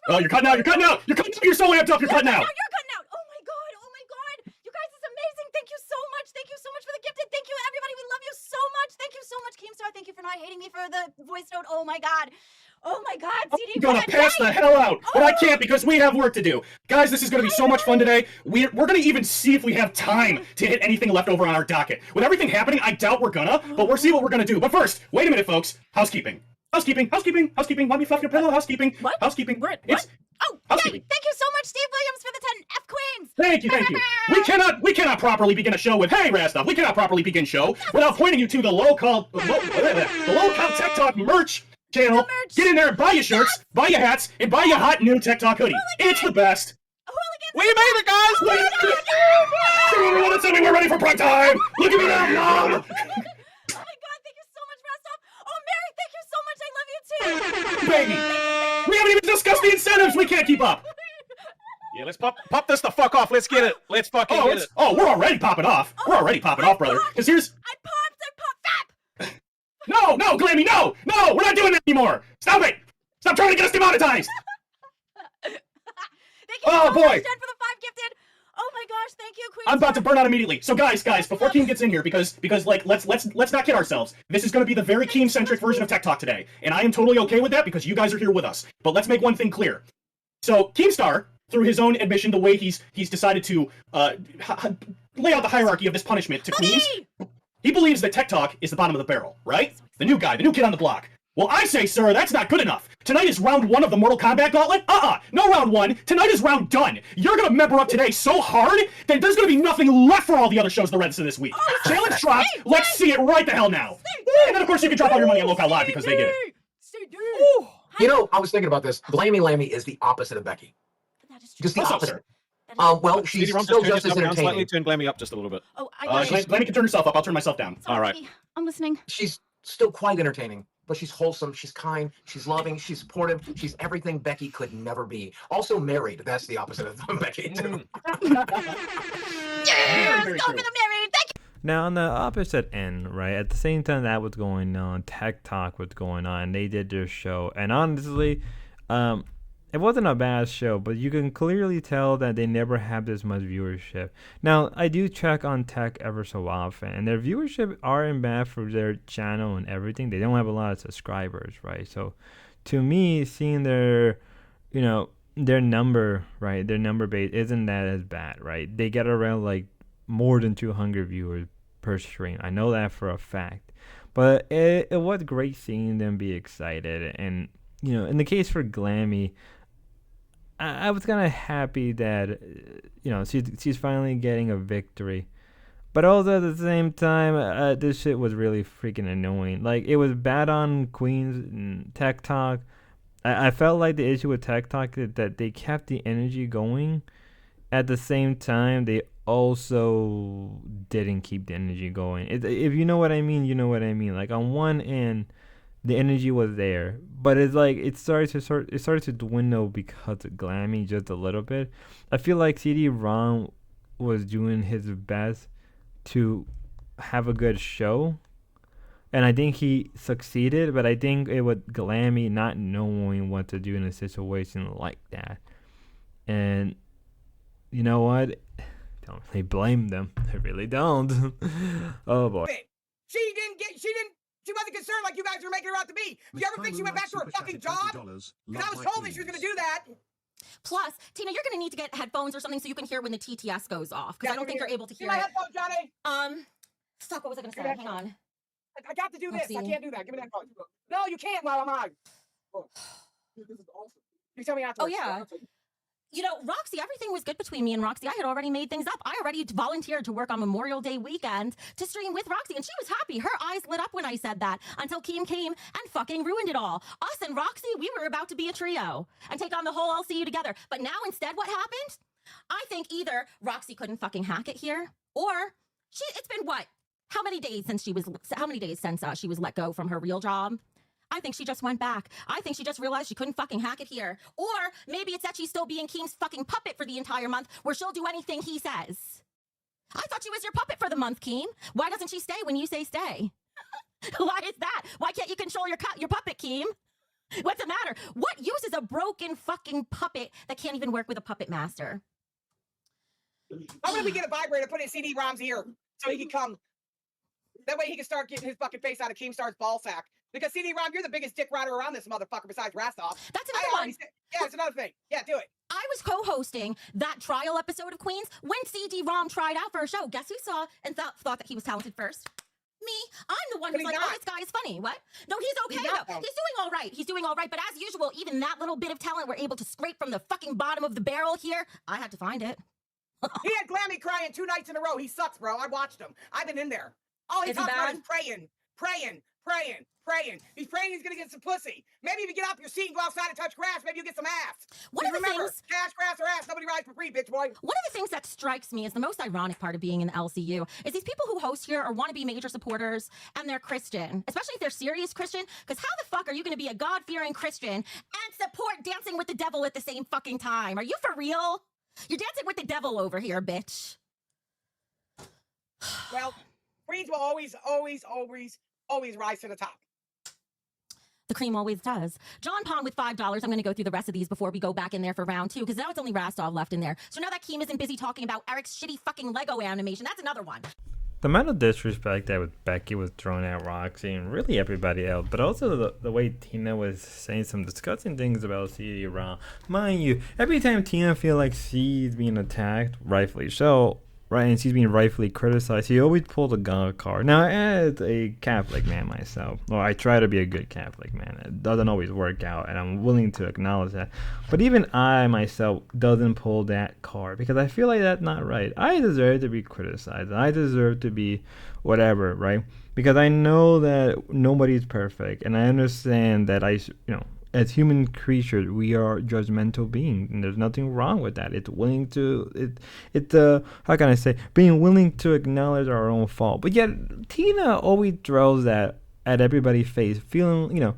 Oh, you're cutting out! You're cutting out! You're so amped up! You're cutting out! You're cutting out! Oh my god! You guys, it's amazing! Thank you so much! Thank you so much for the gifted! Thank you, everybody! We love you so much! Thank you so much, Keemstar! Thank you for not hating me for the voice note! Oh my god! Oh my god, CD! I'm gonna pass the hell out! But I can't because we have work to do! Guys, this is gonna be so much fun today! We're gonna even see if we have time to hit anything left over on our docket. With everything happening, I doubt we're gonna, but we'll see what we're gonna do. But first, wait a minute, folks. Housekeeping. Let me fluff your pillow. Housekeeping. What? Housekeeping. What? It's Oh, housekeeping. yay! Thank you so much, Steve Williams, for the 10 F Queens! Thank you. We cannot properly begin a show with hey Rasta. We cannot properly begin show without pointing you to the lolcow TikTok merch channel. Get in there and buy your shirts, buy your hats, and buy your hot new TikTok hoodie. It's the best. We made it, guys! Everyone tell me we're ready for prime time. Look at me now, Mom. Baby, we haven't even discussed the incentives. We can't keep up. Yeah, let's pop this the fuck off. Let's get it. Let's fucking get it. Oh, we're already popping off. We're already popping off, brother. Because here's. I popped. No, Glammy, no, we're not doing that anymore. Stop it. Stop trying to get us demonetized. Thank you oh so boy. much, Jen, for the 5 gifted. Oh my gosh, thank you, Queen. I'm about to burn out immediately. So guys, before Keem gets in here, because like let's not kid ourselves. This is going to be the very Keem-centric version of Tech Talk today, and I am totally okay with that because you guys are here with us. But let's make one thing clear. So Keemstar, through his own admission, the way he's decided to lay out the hierarchy of this punishment to Queens, he believes that Tech Talk is the bottom of the barrel, right? The new guy, the new kid on the block. Well, I say, sir, that's not good enough. Tonight is round 1 of the Mortal Kombat Gauntlet. No round 1. Tonight is round done. You're gonna member up today so hard that there's gonna be nothing left for all the other shows the rest of this week. Challenge drops. Let's see it right the hell now. And then, of course, you can drop all your money on lolcowlive because they get it. You know, I was thinking about this. Glammy Lammy is the opposite of Becky. Just the opposite. Well, she's still just as entertaining. Slightly turn Glammy up just a little bit. Oh, Glammy can turn herself up. I'll turn myself down. All right. I'm listening. She's still quite entertaining, but she's wholesome, she's kind, she's loving, she's supportive, she's everything Becky could never be. Also married. That's the opposite of Becky, too. Now, on the opposite end, right, at the same time that was going on, Tech Talk was going on, they did their show, and honestly, it wasn't a bad show, but you can clearly tell that they never have this much viewership. Now, I do check on Tech ever so often, and their viewership aren't bad for their channel and everything. They don't have a lot of subscribers, right? So, to me, seeing their, their number, right, their number base isn't that as bad, right? They get around, like, more than 200 viewers per stream. I know that for a fact. But it was great seeing them be excited. And, in the case for Glammy, I was kind of happy that, she's finally getting a victory. But also at the same time, this shit was really freaking annoying. Like, it was bad on Queens and Tech Talk. I felt like the issue with Tech Talk is that they kept the energy going. At the same time, they also didn't keep the energy going. If you know what I mean, you know what I mean. Like, on one end, the energy was there, but it's like it started to dwindle because of Glammy just a little bit. I feel like CD-ROM was doing his best to have a good show, and I think he succeeded, but I think it was Glammy not knowing what to do in a situation like that. And you know what? Don't really blame them. I really don't. Oh boy. She wasn't concerned like you guys were making her out to be. Do you ever think she went back to her fucking job? Because I was told that she was going to do that. Plus, Tina, you're going to need to get headphones or something so you can hear when the TTS goes off. Because I don't think you're able to hear my it. headphones, Johnny. Fuck, what was I going to say? Hang on. I got to do this. See. I can't do that. Give me that phone. No, you can't while I'm on. This is awesome. You tell me Oh, yeah. You know, Roxy, everything was good between me and Roxy. I had already made things up. I already volunteered to work on Memorial Day weekend to stream with Roxy, and she was happy. Her eyes lit up when I said that until Keem came and fucking ruined it all. Us and Roxy, we were about to be a trio and take on the whole LCU together. But now instead what happened? I think either Roxy couldn't fucking hack it here, or it's been what? How many days since she was let go from her real job? I think she just went back. I think she just realized she couldn't fucking hack it here. Or maybe it's that she's still being Keem's fucking puppet for the entire month where she'll do anything he says. I thought she was your puppet for the month, Keem. Why doesn't she stay when you say stay? Why is that? Why can't you control your puppet, Keem? What's the matter? What use is a broken fucking puppet that can't even work with a puppet master? How about we get a vibrator, put in CD-ROM's ear so he can come? That way he can start getting his fucking face out of Keemstar's ball sack. Because CD-ROM, you're the biggest dick rider around this motherfucker besides Rastov. That's another one. Yeah, it's another thing. Yeah, do it. I was co-hosting that trial episode of Queens when CD-ROM tried out for a show. Guess who saw and thought that he was talented first? Me. I'm the one who's like, oh, this guy is funny. What? No, he's okay. He's doing all right. He's doing all right. But as usual, even that little bit of talent we're able to scrape from the fucking bottom of the barrel here, I had to find it. He had Glammy crying 2 nights in a row. He sucks, bro. I watched him. I've been in there. All he talks about is praying. He's praying he's gonna get some pussy. Maybe if you get off your seat and go outside and touch grass, maybe you get some ass. Remember, cash, grass, or ass. Nobody rides for free, bitch boy. One of the things that strikes me as the most ironic part of being in the LCU is these people who host here or want to be major supporters, and they're Christian, especially if they're serious Christian, because how the fuck are you gonna be a God-fearing Christian and support dancing with the devil at the same fucking time? Are you for real? You're dancing with the devil over here, bitch. Well, Queens will always rise to the top. The cream always does. John Pond with $5. I'm going to go through the rest of these before we go back in there for round 2, because now it's only Rastov left in there. So now that Keem isn't busy talking about Eric's shitty fucking Lego animation, that's another one. The amount of disrespect that with Becky was thrown at Roxy and really everybody else, but also the way Tina was saying some disgusting things about CD-ROM. Mind you, every time Tina feels like she's being attacked, rightfully so, right, and she's being rightfully criticized, he always pulls a God card. Now, as a Catholic man myself, well, I try to be a good Catholic man. It doesn't always work out, and I'm willing to acknowledge that. But even I myself doesn't pull that card because I feel like that's not right. I deserve to be criticized. I deserve to be whatever, right? Because I know that nobody's perfect, and I understand that as human creatures, we are judgmental beings, and there's nothing wrong with that. It's being willing to acknowledge our own fault. But yet, Tina always throws that at everybody's face, feeling,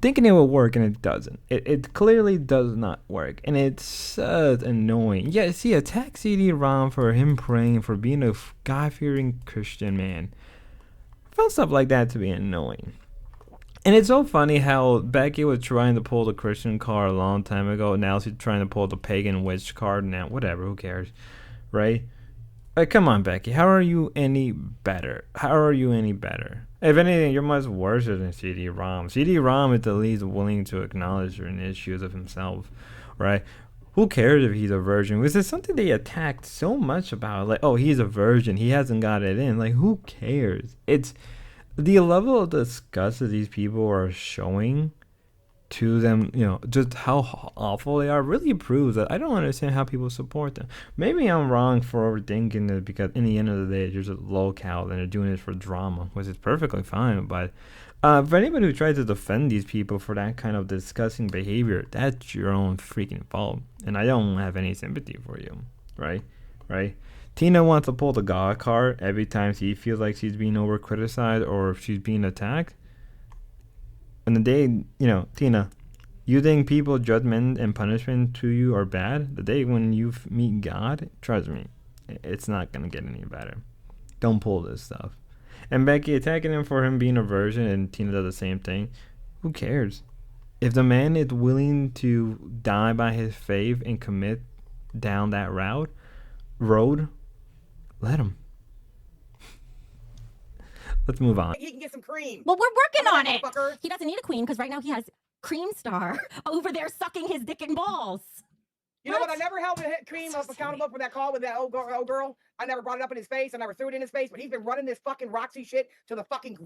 thinking it will work, and it doesn't. It clearly does not work, and it's so annoying. Yeah, see, attack CD-ROM for him praying, for being a God-fearing Christian man. I found stuff like that to be annoying. And it's so funny how Becky was trying to pull the Christian card a long time ago. Now she's trying to pull the pagan witch card. Now, whatever, who cares, right? Like, come on, Becky. How are you any better? If anything, you're much worse than CD-ROM. CD-ROM is at least willing to acknowledge certain issues of himself, right? Who cares if he's a virgin? Because it's something they attacked so much about. Like, oh, he's a virgin. He hasn't got it in. Like, who cares? It's the level of disgust that these people are showing to them, just how awful they are, really proves that I don't understand how people support them. Maybe I'm wrong for overthinking it because in the end of the day, they're just lolcow and they're doing it for drama, which is perfectly fine. But for anybody who tries to defend these people for that kind of disgusting behavior, that's your own freaking fault. And I don't have any sympathy for you, right? Tina wants to pull the God card every time she feels like she's being over-criticized or if she's being attacked. And the day, Tina, you think people judgment and punishment to you are bad? The day when you meet God, trust me, it's not going to get any better. Don't pull this stuff. And Becky attacking him for him being a virgin and Tina does the same thing. Who cares? If the man is willing to die by his faith and commit down that road, let him. Let's move on. He can get some cream. Well, we're working on it. He doesn't need a queen because right now he has Keemstar over there sucking his dick and balls. You know what? I never held Keem up accountable for that call with that old girl. I never brought it up in his face. I never threw it in his face. But he's been running this fucking Roxy shit to the fucking.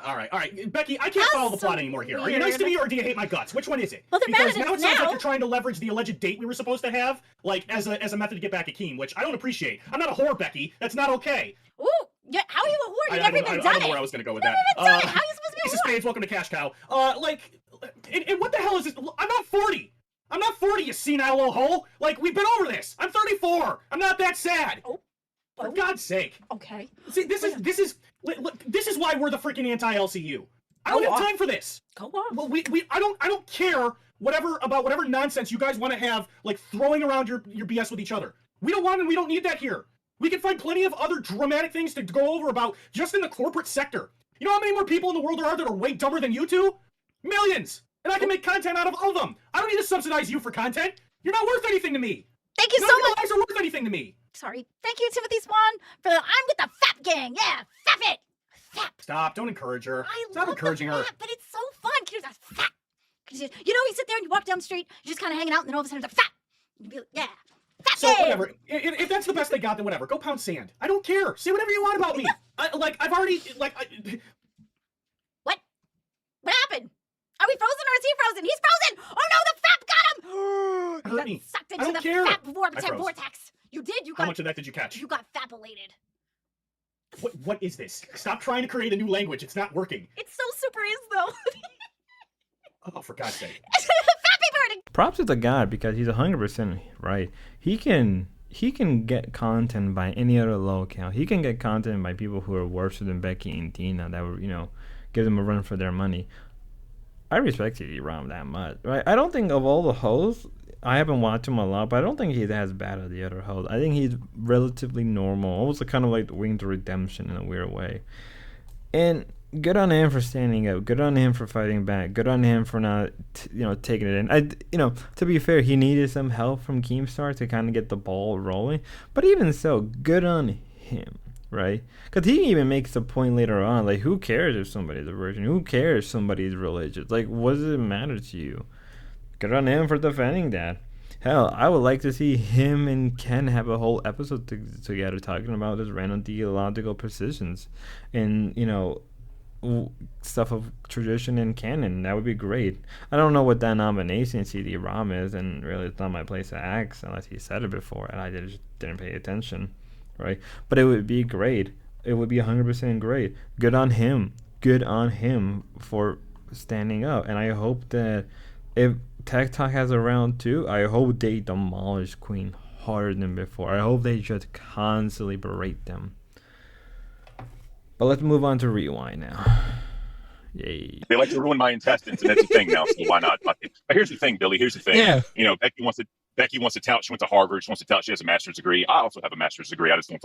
All right, Becky. I can't follow the plot anymore here. Are you nice to me or do you hate my guts? Which one is it? Well, because now it sounds like you're trying to leverage the alleged date we were supposed to have, like as a method to get back at Keem, which I don't appreciate. I'm not a whore, Becky. That's not okay. Ooh, yeah, how are you a whore? You've never even done it. I don't know where I was going to go with that. How are you supposed to be a whore? Mrs. Spades, welcome to Cash Cow. And what the hell is this? I'm not 40. I'm not 40, you senile little hole. Like, we've been over this. I'm 34. I'm not that sad. For God's sake. Okay. See, this is why we're the freaking anti-LCU. I don't have time for this. Go on. Well, I don't care whatever nonsense you guys want to have, like throwing around your BS with each other. We don't want and we don't need that here. We can find plenty of other dramatic things to go over about just in the corporate sector. You know how many more people in the world there are that are way dumber than you two? Millions. And I can make content out of all of them. I don't need to subsidize you for content. You're not worth anything to me. Thank you so much. Your lives are worth anything to me. Sorry. Thank you, Timothy Swan, for I'm with the FAP gang. Yeah, FAP it. FAP. Stop. Don't encourage her. Stop encouraging her. But it's so fun. You know, you sit there and you walk down the street, you're just kind of hanging out, and then all of a sudden, it's like, FAP. You'd be like, yeah. FAP So, whatever. If that's the best they got, then whatever. Go pound sand. I don't care. Say whatever you want about me. I've already, What? What happened? Are we frozen or is he frozen? He's frozen! Oh no, the FAP got him! Hurt me. He got sucked I into don't the care. FAP I froze. vortex. You did. You How got. much of that did you catch? You got FAPulated. What is this? Stop trying to create a new language. It's not working. It's so super is though. Oh, for God's sake. Fappy burning. Props to the guy because he's 100% right. He can get content by any other lolcow. He can get content by people who are worse than Becky and Tina that would, give them a run for their money. I respect CD Rom that much, right? I don't think of all the hosts, I haven't watched him a lot, but I don't think he's as bad as the other hosts. I think he's relatively normal, almost kind of like the Wings of Redemption in a weird way. And good on him for standing up. Good on him for fighting back. Good on him for not, taking it in. To be fair, he needed some help from Keemstar to kind of get the ball rolling. But even so, good on him. Right? Because he even makes a point later on, like, who cares if somebody's a virgin? Who cares if somebody's religious? Like, what does it matter to you? Good on him for defending that. Hell, I would like to see him and Ken have a whole episode together talking about his random theological positions and, stuff of tradition and canon. That would be great. I don't know what denomination CD-ROM is, and really it's not my place to ask unless he said it before, and I just didn't pay attention. Right, but it would be great. It would be 100% great. Good on him. Good on him for standing up. And I hope that if Tech Talk has a round 2, I hope they demolish Queen harder than before. I hope they just constantly berate them. But let's move on to Rewind now. Yay. They like to ruin my intestines, and that's the thing now. So why not? But here's the thing, Billy. Here's the thing. Yeah. Becky wants to tout. She went to Harvard. She wants to tout. She has a master's degree. I also have a master's degree. I just don't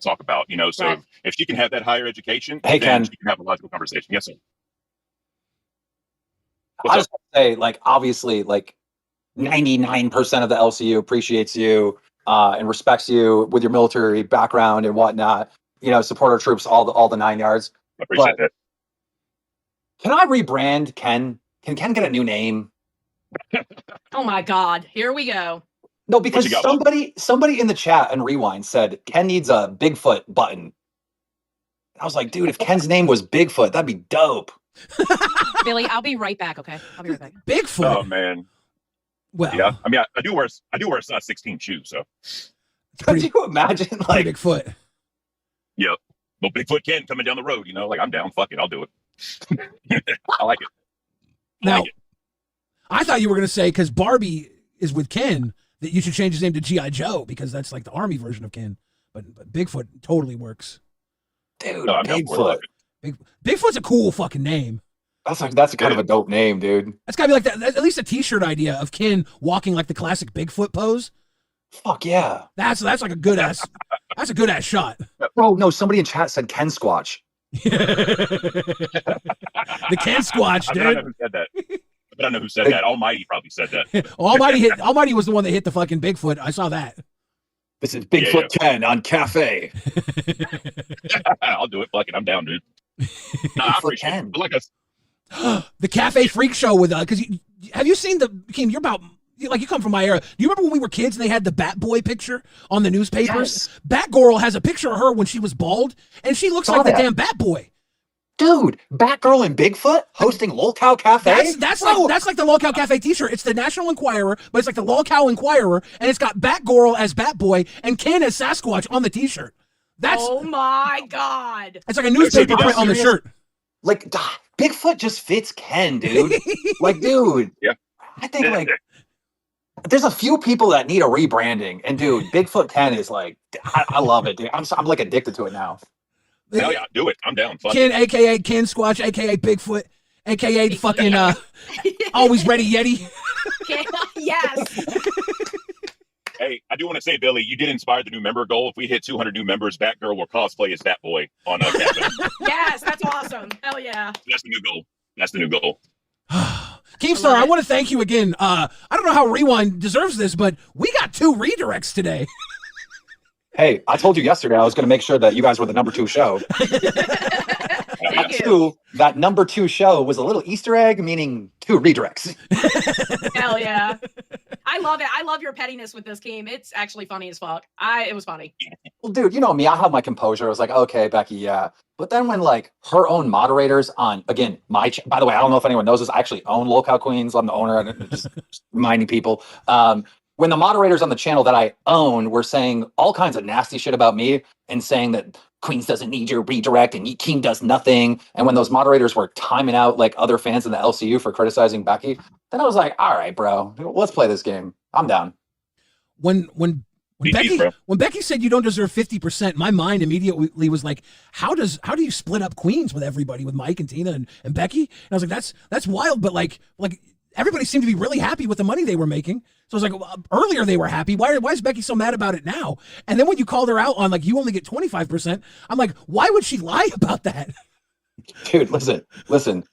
talk about. So Right. if she can have that higher education, Hey, then Ken. she can have a logical conversation. Yes, sir. I just want to say, obviously, 99% of the LCU appreciates you and respects you with your military background and whatnot. Support our troops, all the 9 yards. I appreciate that. Can I rebrand Ken? Can Ken get a new name? Oh my God, here we go. No, because somebody in the chat and Rewind said Ken needs a Bigfoot button. I was like, dude, if Ken's name was Bigfoot, that'd be dope. Billy, I'll be right back. Okay, I'll be right back. Oh man. Well, yeah. I mean, I do wear a size 16 shoe. So. Could you imagine Bigfoot? Yep. Well, Bigfoot Ken coming down the road. I'm down. Fuck it, I'll do it. I like it. Now, I thought you were going to say, because Barbie is with Ken, that you should change his name to G.I. Joe, because that's like the army version of Ken. But Bigfoot totally works. Dude, No, Bigfoot. Bigfoot's a cool fucking name. That's kind of a dope name, dude. That's got to be like that. At least a t-shirt idea of Ken walking like the classic Bigfoot pose. Fuck yeah. That's like a good ass. That's a good ass shot. Bro, no, somebody in chat said Ken Squatch. The Ken Squatch, I don't know dude. who said that. I don't know who said that. Almighty probably said that. Almighty was the one that hit the fucking Bigfoot. I saw that. This is Bigfoot Ken on Cafe. I'll do it. Fuck it. I'm down, dude. I appreciate it. But The Cafe Freak Show with because have you seen the Keem? You're about like you come from my era. Do you remember when we were kids and they had the Bat Boy picture on the newspapers? Yes. Batgirl has a picture of her when she was bald, and she looks like the damn Bat Boy. Dude, Batgirl and Bigfoot hosting Lolcow Cafe? That's like the Lolcow Cafe t-shirt. It's the National Enquirer, but it's like the Lolcow Enquirer, and it's got Batgirl as Batboy and Ken as Sasquatch on the t-shirt. Oh my God. It's like a newspaper print on the shirt. Like, Bigfoot just fits Ken, dude. Like, dude. Yeah. I think, like, there's a few people that need a rebranding. And, dude, Bigfoot Ken is like, I love it, dude. I'm like addicted to it now. Hell yeah, do it. I'm down. Fuck Ken, it. a.k.a. Ken Squatch, a.k.a. Bigfoot, a.k.a. fucking always ready Yeti. Yes. Hey, I do want to say, Billy, you did inspire the new member goal. If we hit 200 new members, Batgirl will cosplay as Batboy on Cafe. Yes, that's awesome. Hell yeah. That's the new goal. That's the new goal. Keemstar, I want to thank you again. I don't know how Rewind deserves this, but we got 2 redirects today. Hey, I told you yesterday I was going to make sure that you guys were the number 2 show. That number 2 show was a little Easter egg, meaning 2 redirects. Hell yeah. I love it. I love your pettiness with this game. It's actually funny as fuck. It was funny. Well, dude, you know me. I have my composure. I was like, okay, Becky, yeah. But then when like her own moderators on, again, by the way, I don't know if anyone knows this. I actually own lolcowqueens. I'm the owner. And just reminding people. When the moderators on the channel that I own were saying all kinds of nasty shit about me and saying that Queens doesn't need your redirect and Keem does nothing. And when those moderators were timing out like other fans in the LCU for criticizing Becky, then I was like, all right, bro, let's play this game. I'm down. When Becky said you don't deserve 50%, my mind immediately was like, how do you split up Queens with everybody, with Mike and Tina and Becky? And I was like, that's wild, but like everybody seemed to be really happy with the money they were making. So I was like, well, earlier they were happy. Why is Becky so mad about it now? And then when you called her out on like, you only get 25%, I'm like, why would she lie about that? Dude, listen.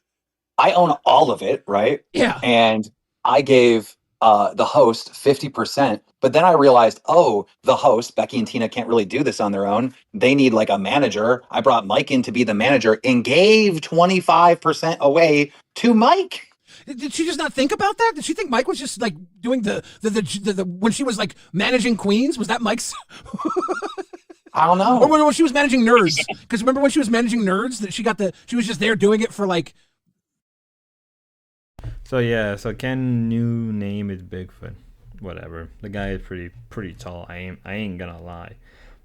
I own all of it, right? Yeah. And I gave the host 50%, but then I realized, oh, the host, Becky and Tina, can't really do this on their own. They need like a manager. I brought Mike in to be the manager and gave 25% away to Mike. Did she just not think about that? Did she think Mike was just like doing the when she was like managing Queens? Was that Mike's? I don't know. Or when she was managing Nerds? Because remember when she was managing Nerds, that she was just there doing it for like. So yeah, so Ken new name is Bigfoot. Whatever. The guy is pretty tall. I ain't gonna lie,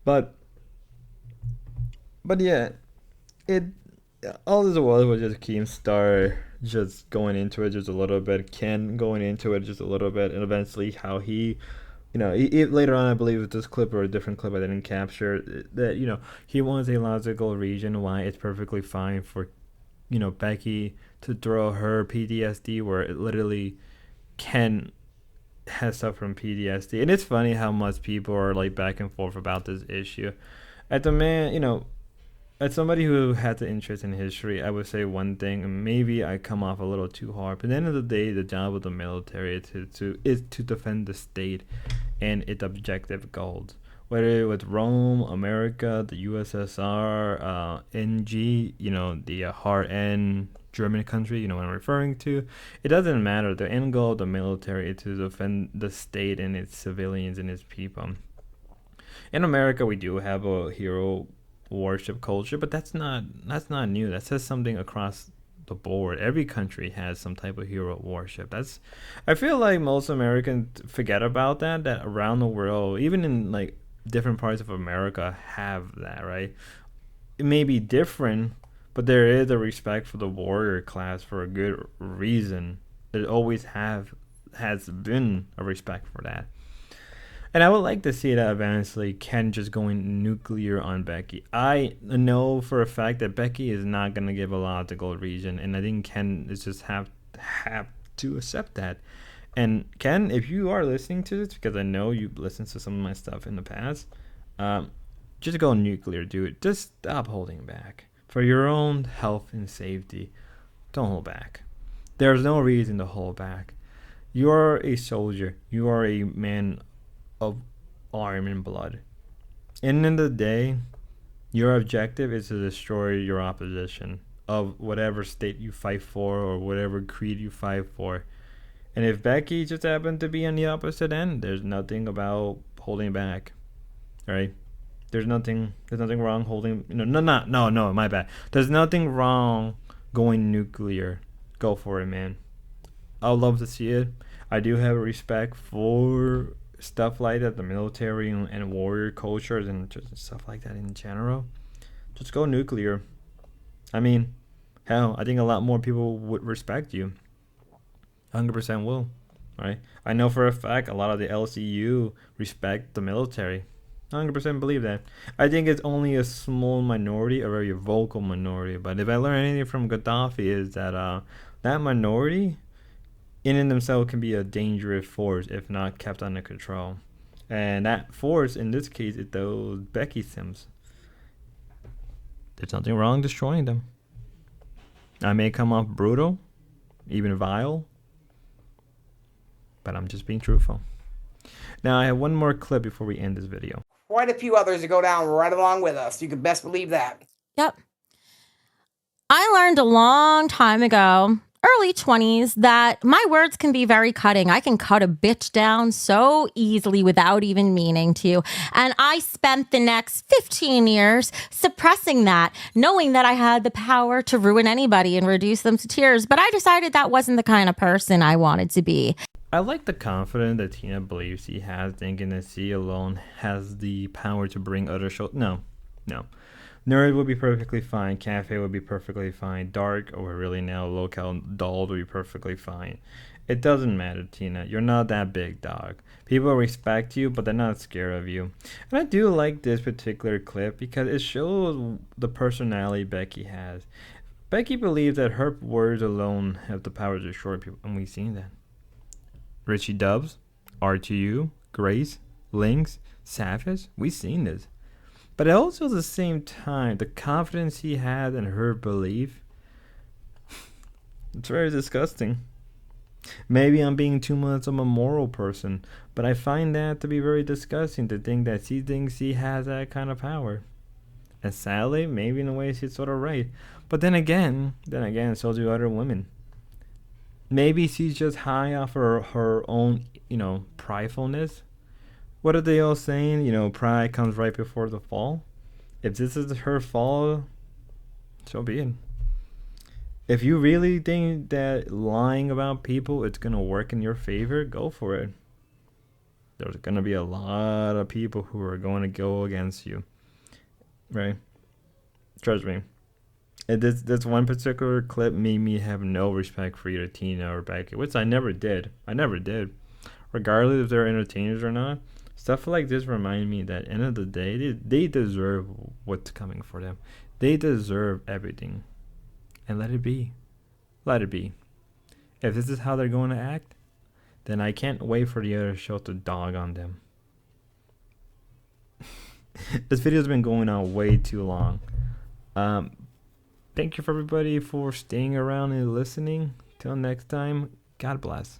but yeah, all this was just Keemstar just going into it just a little bit, Ken going into it just a little bit, and eventually how he, later on, I believe with this clip or a different clip I didn't capture, that, he wants a logical reason why it's perfectly fine for, Becky to throw her PTSD where it literally Ken has suffered from PTSD. And it's funny how much people are like back and forth about this issue. As somebody who had the interest in history, I would say one thing, and maybe I come off a little too hard, but at the end of the day, the job of the military is to defend the state and its objective goals. Whether it was Rome, America, the USSR, NG, the hard N German country, what I'm referring to, it doesn't matter. The end goal of the military is to defend the state and its civilians and its people. In America, we do have a hero worship culture, but that's not new. That says something across the board. Every country has some type of hero worship. I feel like most Americans forget about that around the world, even in like different parts of America, have that, right? It may be different, but there is a respect for the warrior class for a good reason. There always has been a respect for that. And I would like to see that eventually Ken just going nuclear on Becky. I know for a fact that Becky is not going to give a logical reason, and I think Ken is just have to accept that. And Ken, if you are listening to this, because I know you've listened to some of my stuff in the past, just go nuclear, dude. Just stop holding back. For your own health and safety, don't hold back. There's no reason to hold back. You are a soldier. You are a man of arm and blood. And in the day, your objective is to destroy your opposition of whatever state you fight for or whatever creed you fight for. And if Becky just happened to be on the opposite end, there's nothing about holding back, right? There's nothing wrong holding. No, my bad. There's nothing wrong going nuclear. Go for it, man. I would love to see it. I do have respect for stuff like that, the military and warrior cultures and just stuff like that in general. Just go nuclear. I mean, hell, I think a lot more people would respect you. 100% will, right? I know for a fact a lot of the LCU respect the military. 100% believe that. I think it's only a small minority, a very vocal minority. But if I learn anything from Gaddafi is that that minority in and themselves can be a dangerous force if not kept under control. And that force in this case is those Becky Sims. There's nothing wrong destroying them. I may come off brutal, even vile, but I'm just being truthful. Now I have one more clip before we end this video. Quite a few others that go down right along with us. You can best believe that. Yep. I learned a long time ago, early 20s, that my words can be very cutting. I can cut a bitch down so easily without even meaning to. And I spent the next 15 years suppressing that, knowing that I had the power to ruin anybody and reduce them to tears. But I decided that wasn't the kind of person I wanted to be. I like the confidence that Tina believes he has, thinking that she alone has the power to bring other shows. No. Nerd would be perfectly fine. Cafe would be perfectly fine. Dark, or really now Local Doll would be perfectly fine. It doesn't matter, Tina. You're not that big, dog. People respect you, but they're not scared of you. And I do like this particular clip because it shows the personality Becky has. Becky believes that her words alone have the power to destroy people, and we've seen that. Richie Dubs, R2U, Grace, Lynx, Savage, we've seen this. But also at the same time, the confidence he had in her belief, it's very disgusting. Maybe I'm being too much of a moral person, but I find that to be very disgusting to think that she thinks she has that kind of power. And sadly, maybe in a way she's sort of right. But then again, so do other women. Maybe she's just high off her own, pridefulness. What are they all saying? Pride comes right before the fall. If this is her fall, so be it. If you really think that lying about people it's gonna work in your favor, go for it. There's gonna be a lot of people who are going to go against you, right? Trust me. This one particular clip made me have no respect for either Tina or Becky, which I never did. Regardless if they're entertainers or not, stuff like this remind me that at the end of the day, they deserve what's coming for them. They deserve everything. And let it be. Let it be. If this is how they're going to act, then I can't wait for the other show to dog on them. This video's been going on way too long. Thank you for everybody for staying around and listening. Till next time, God bless.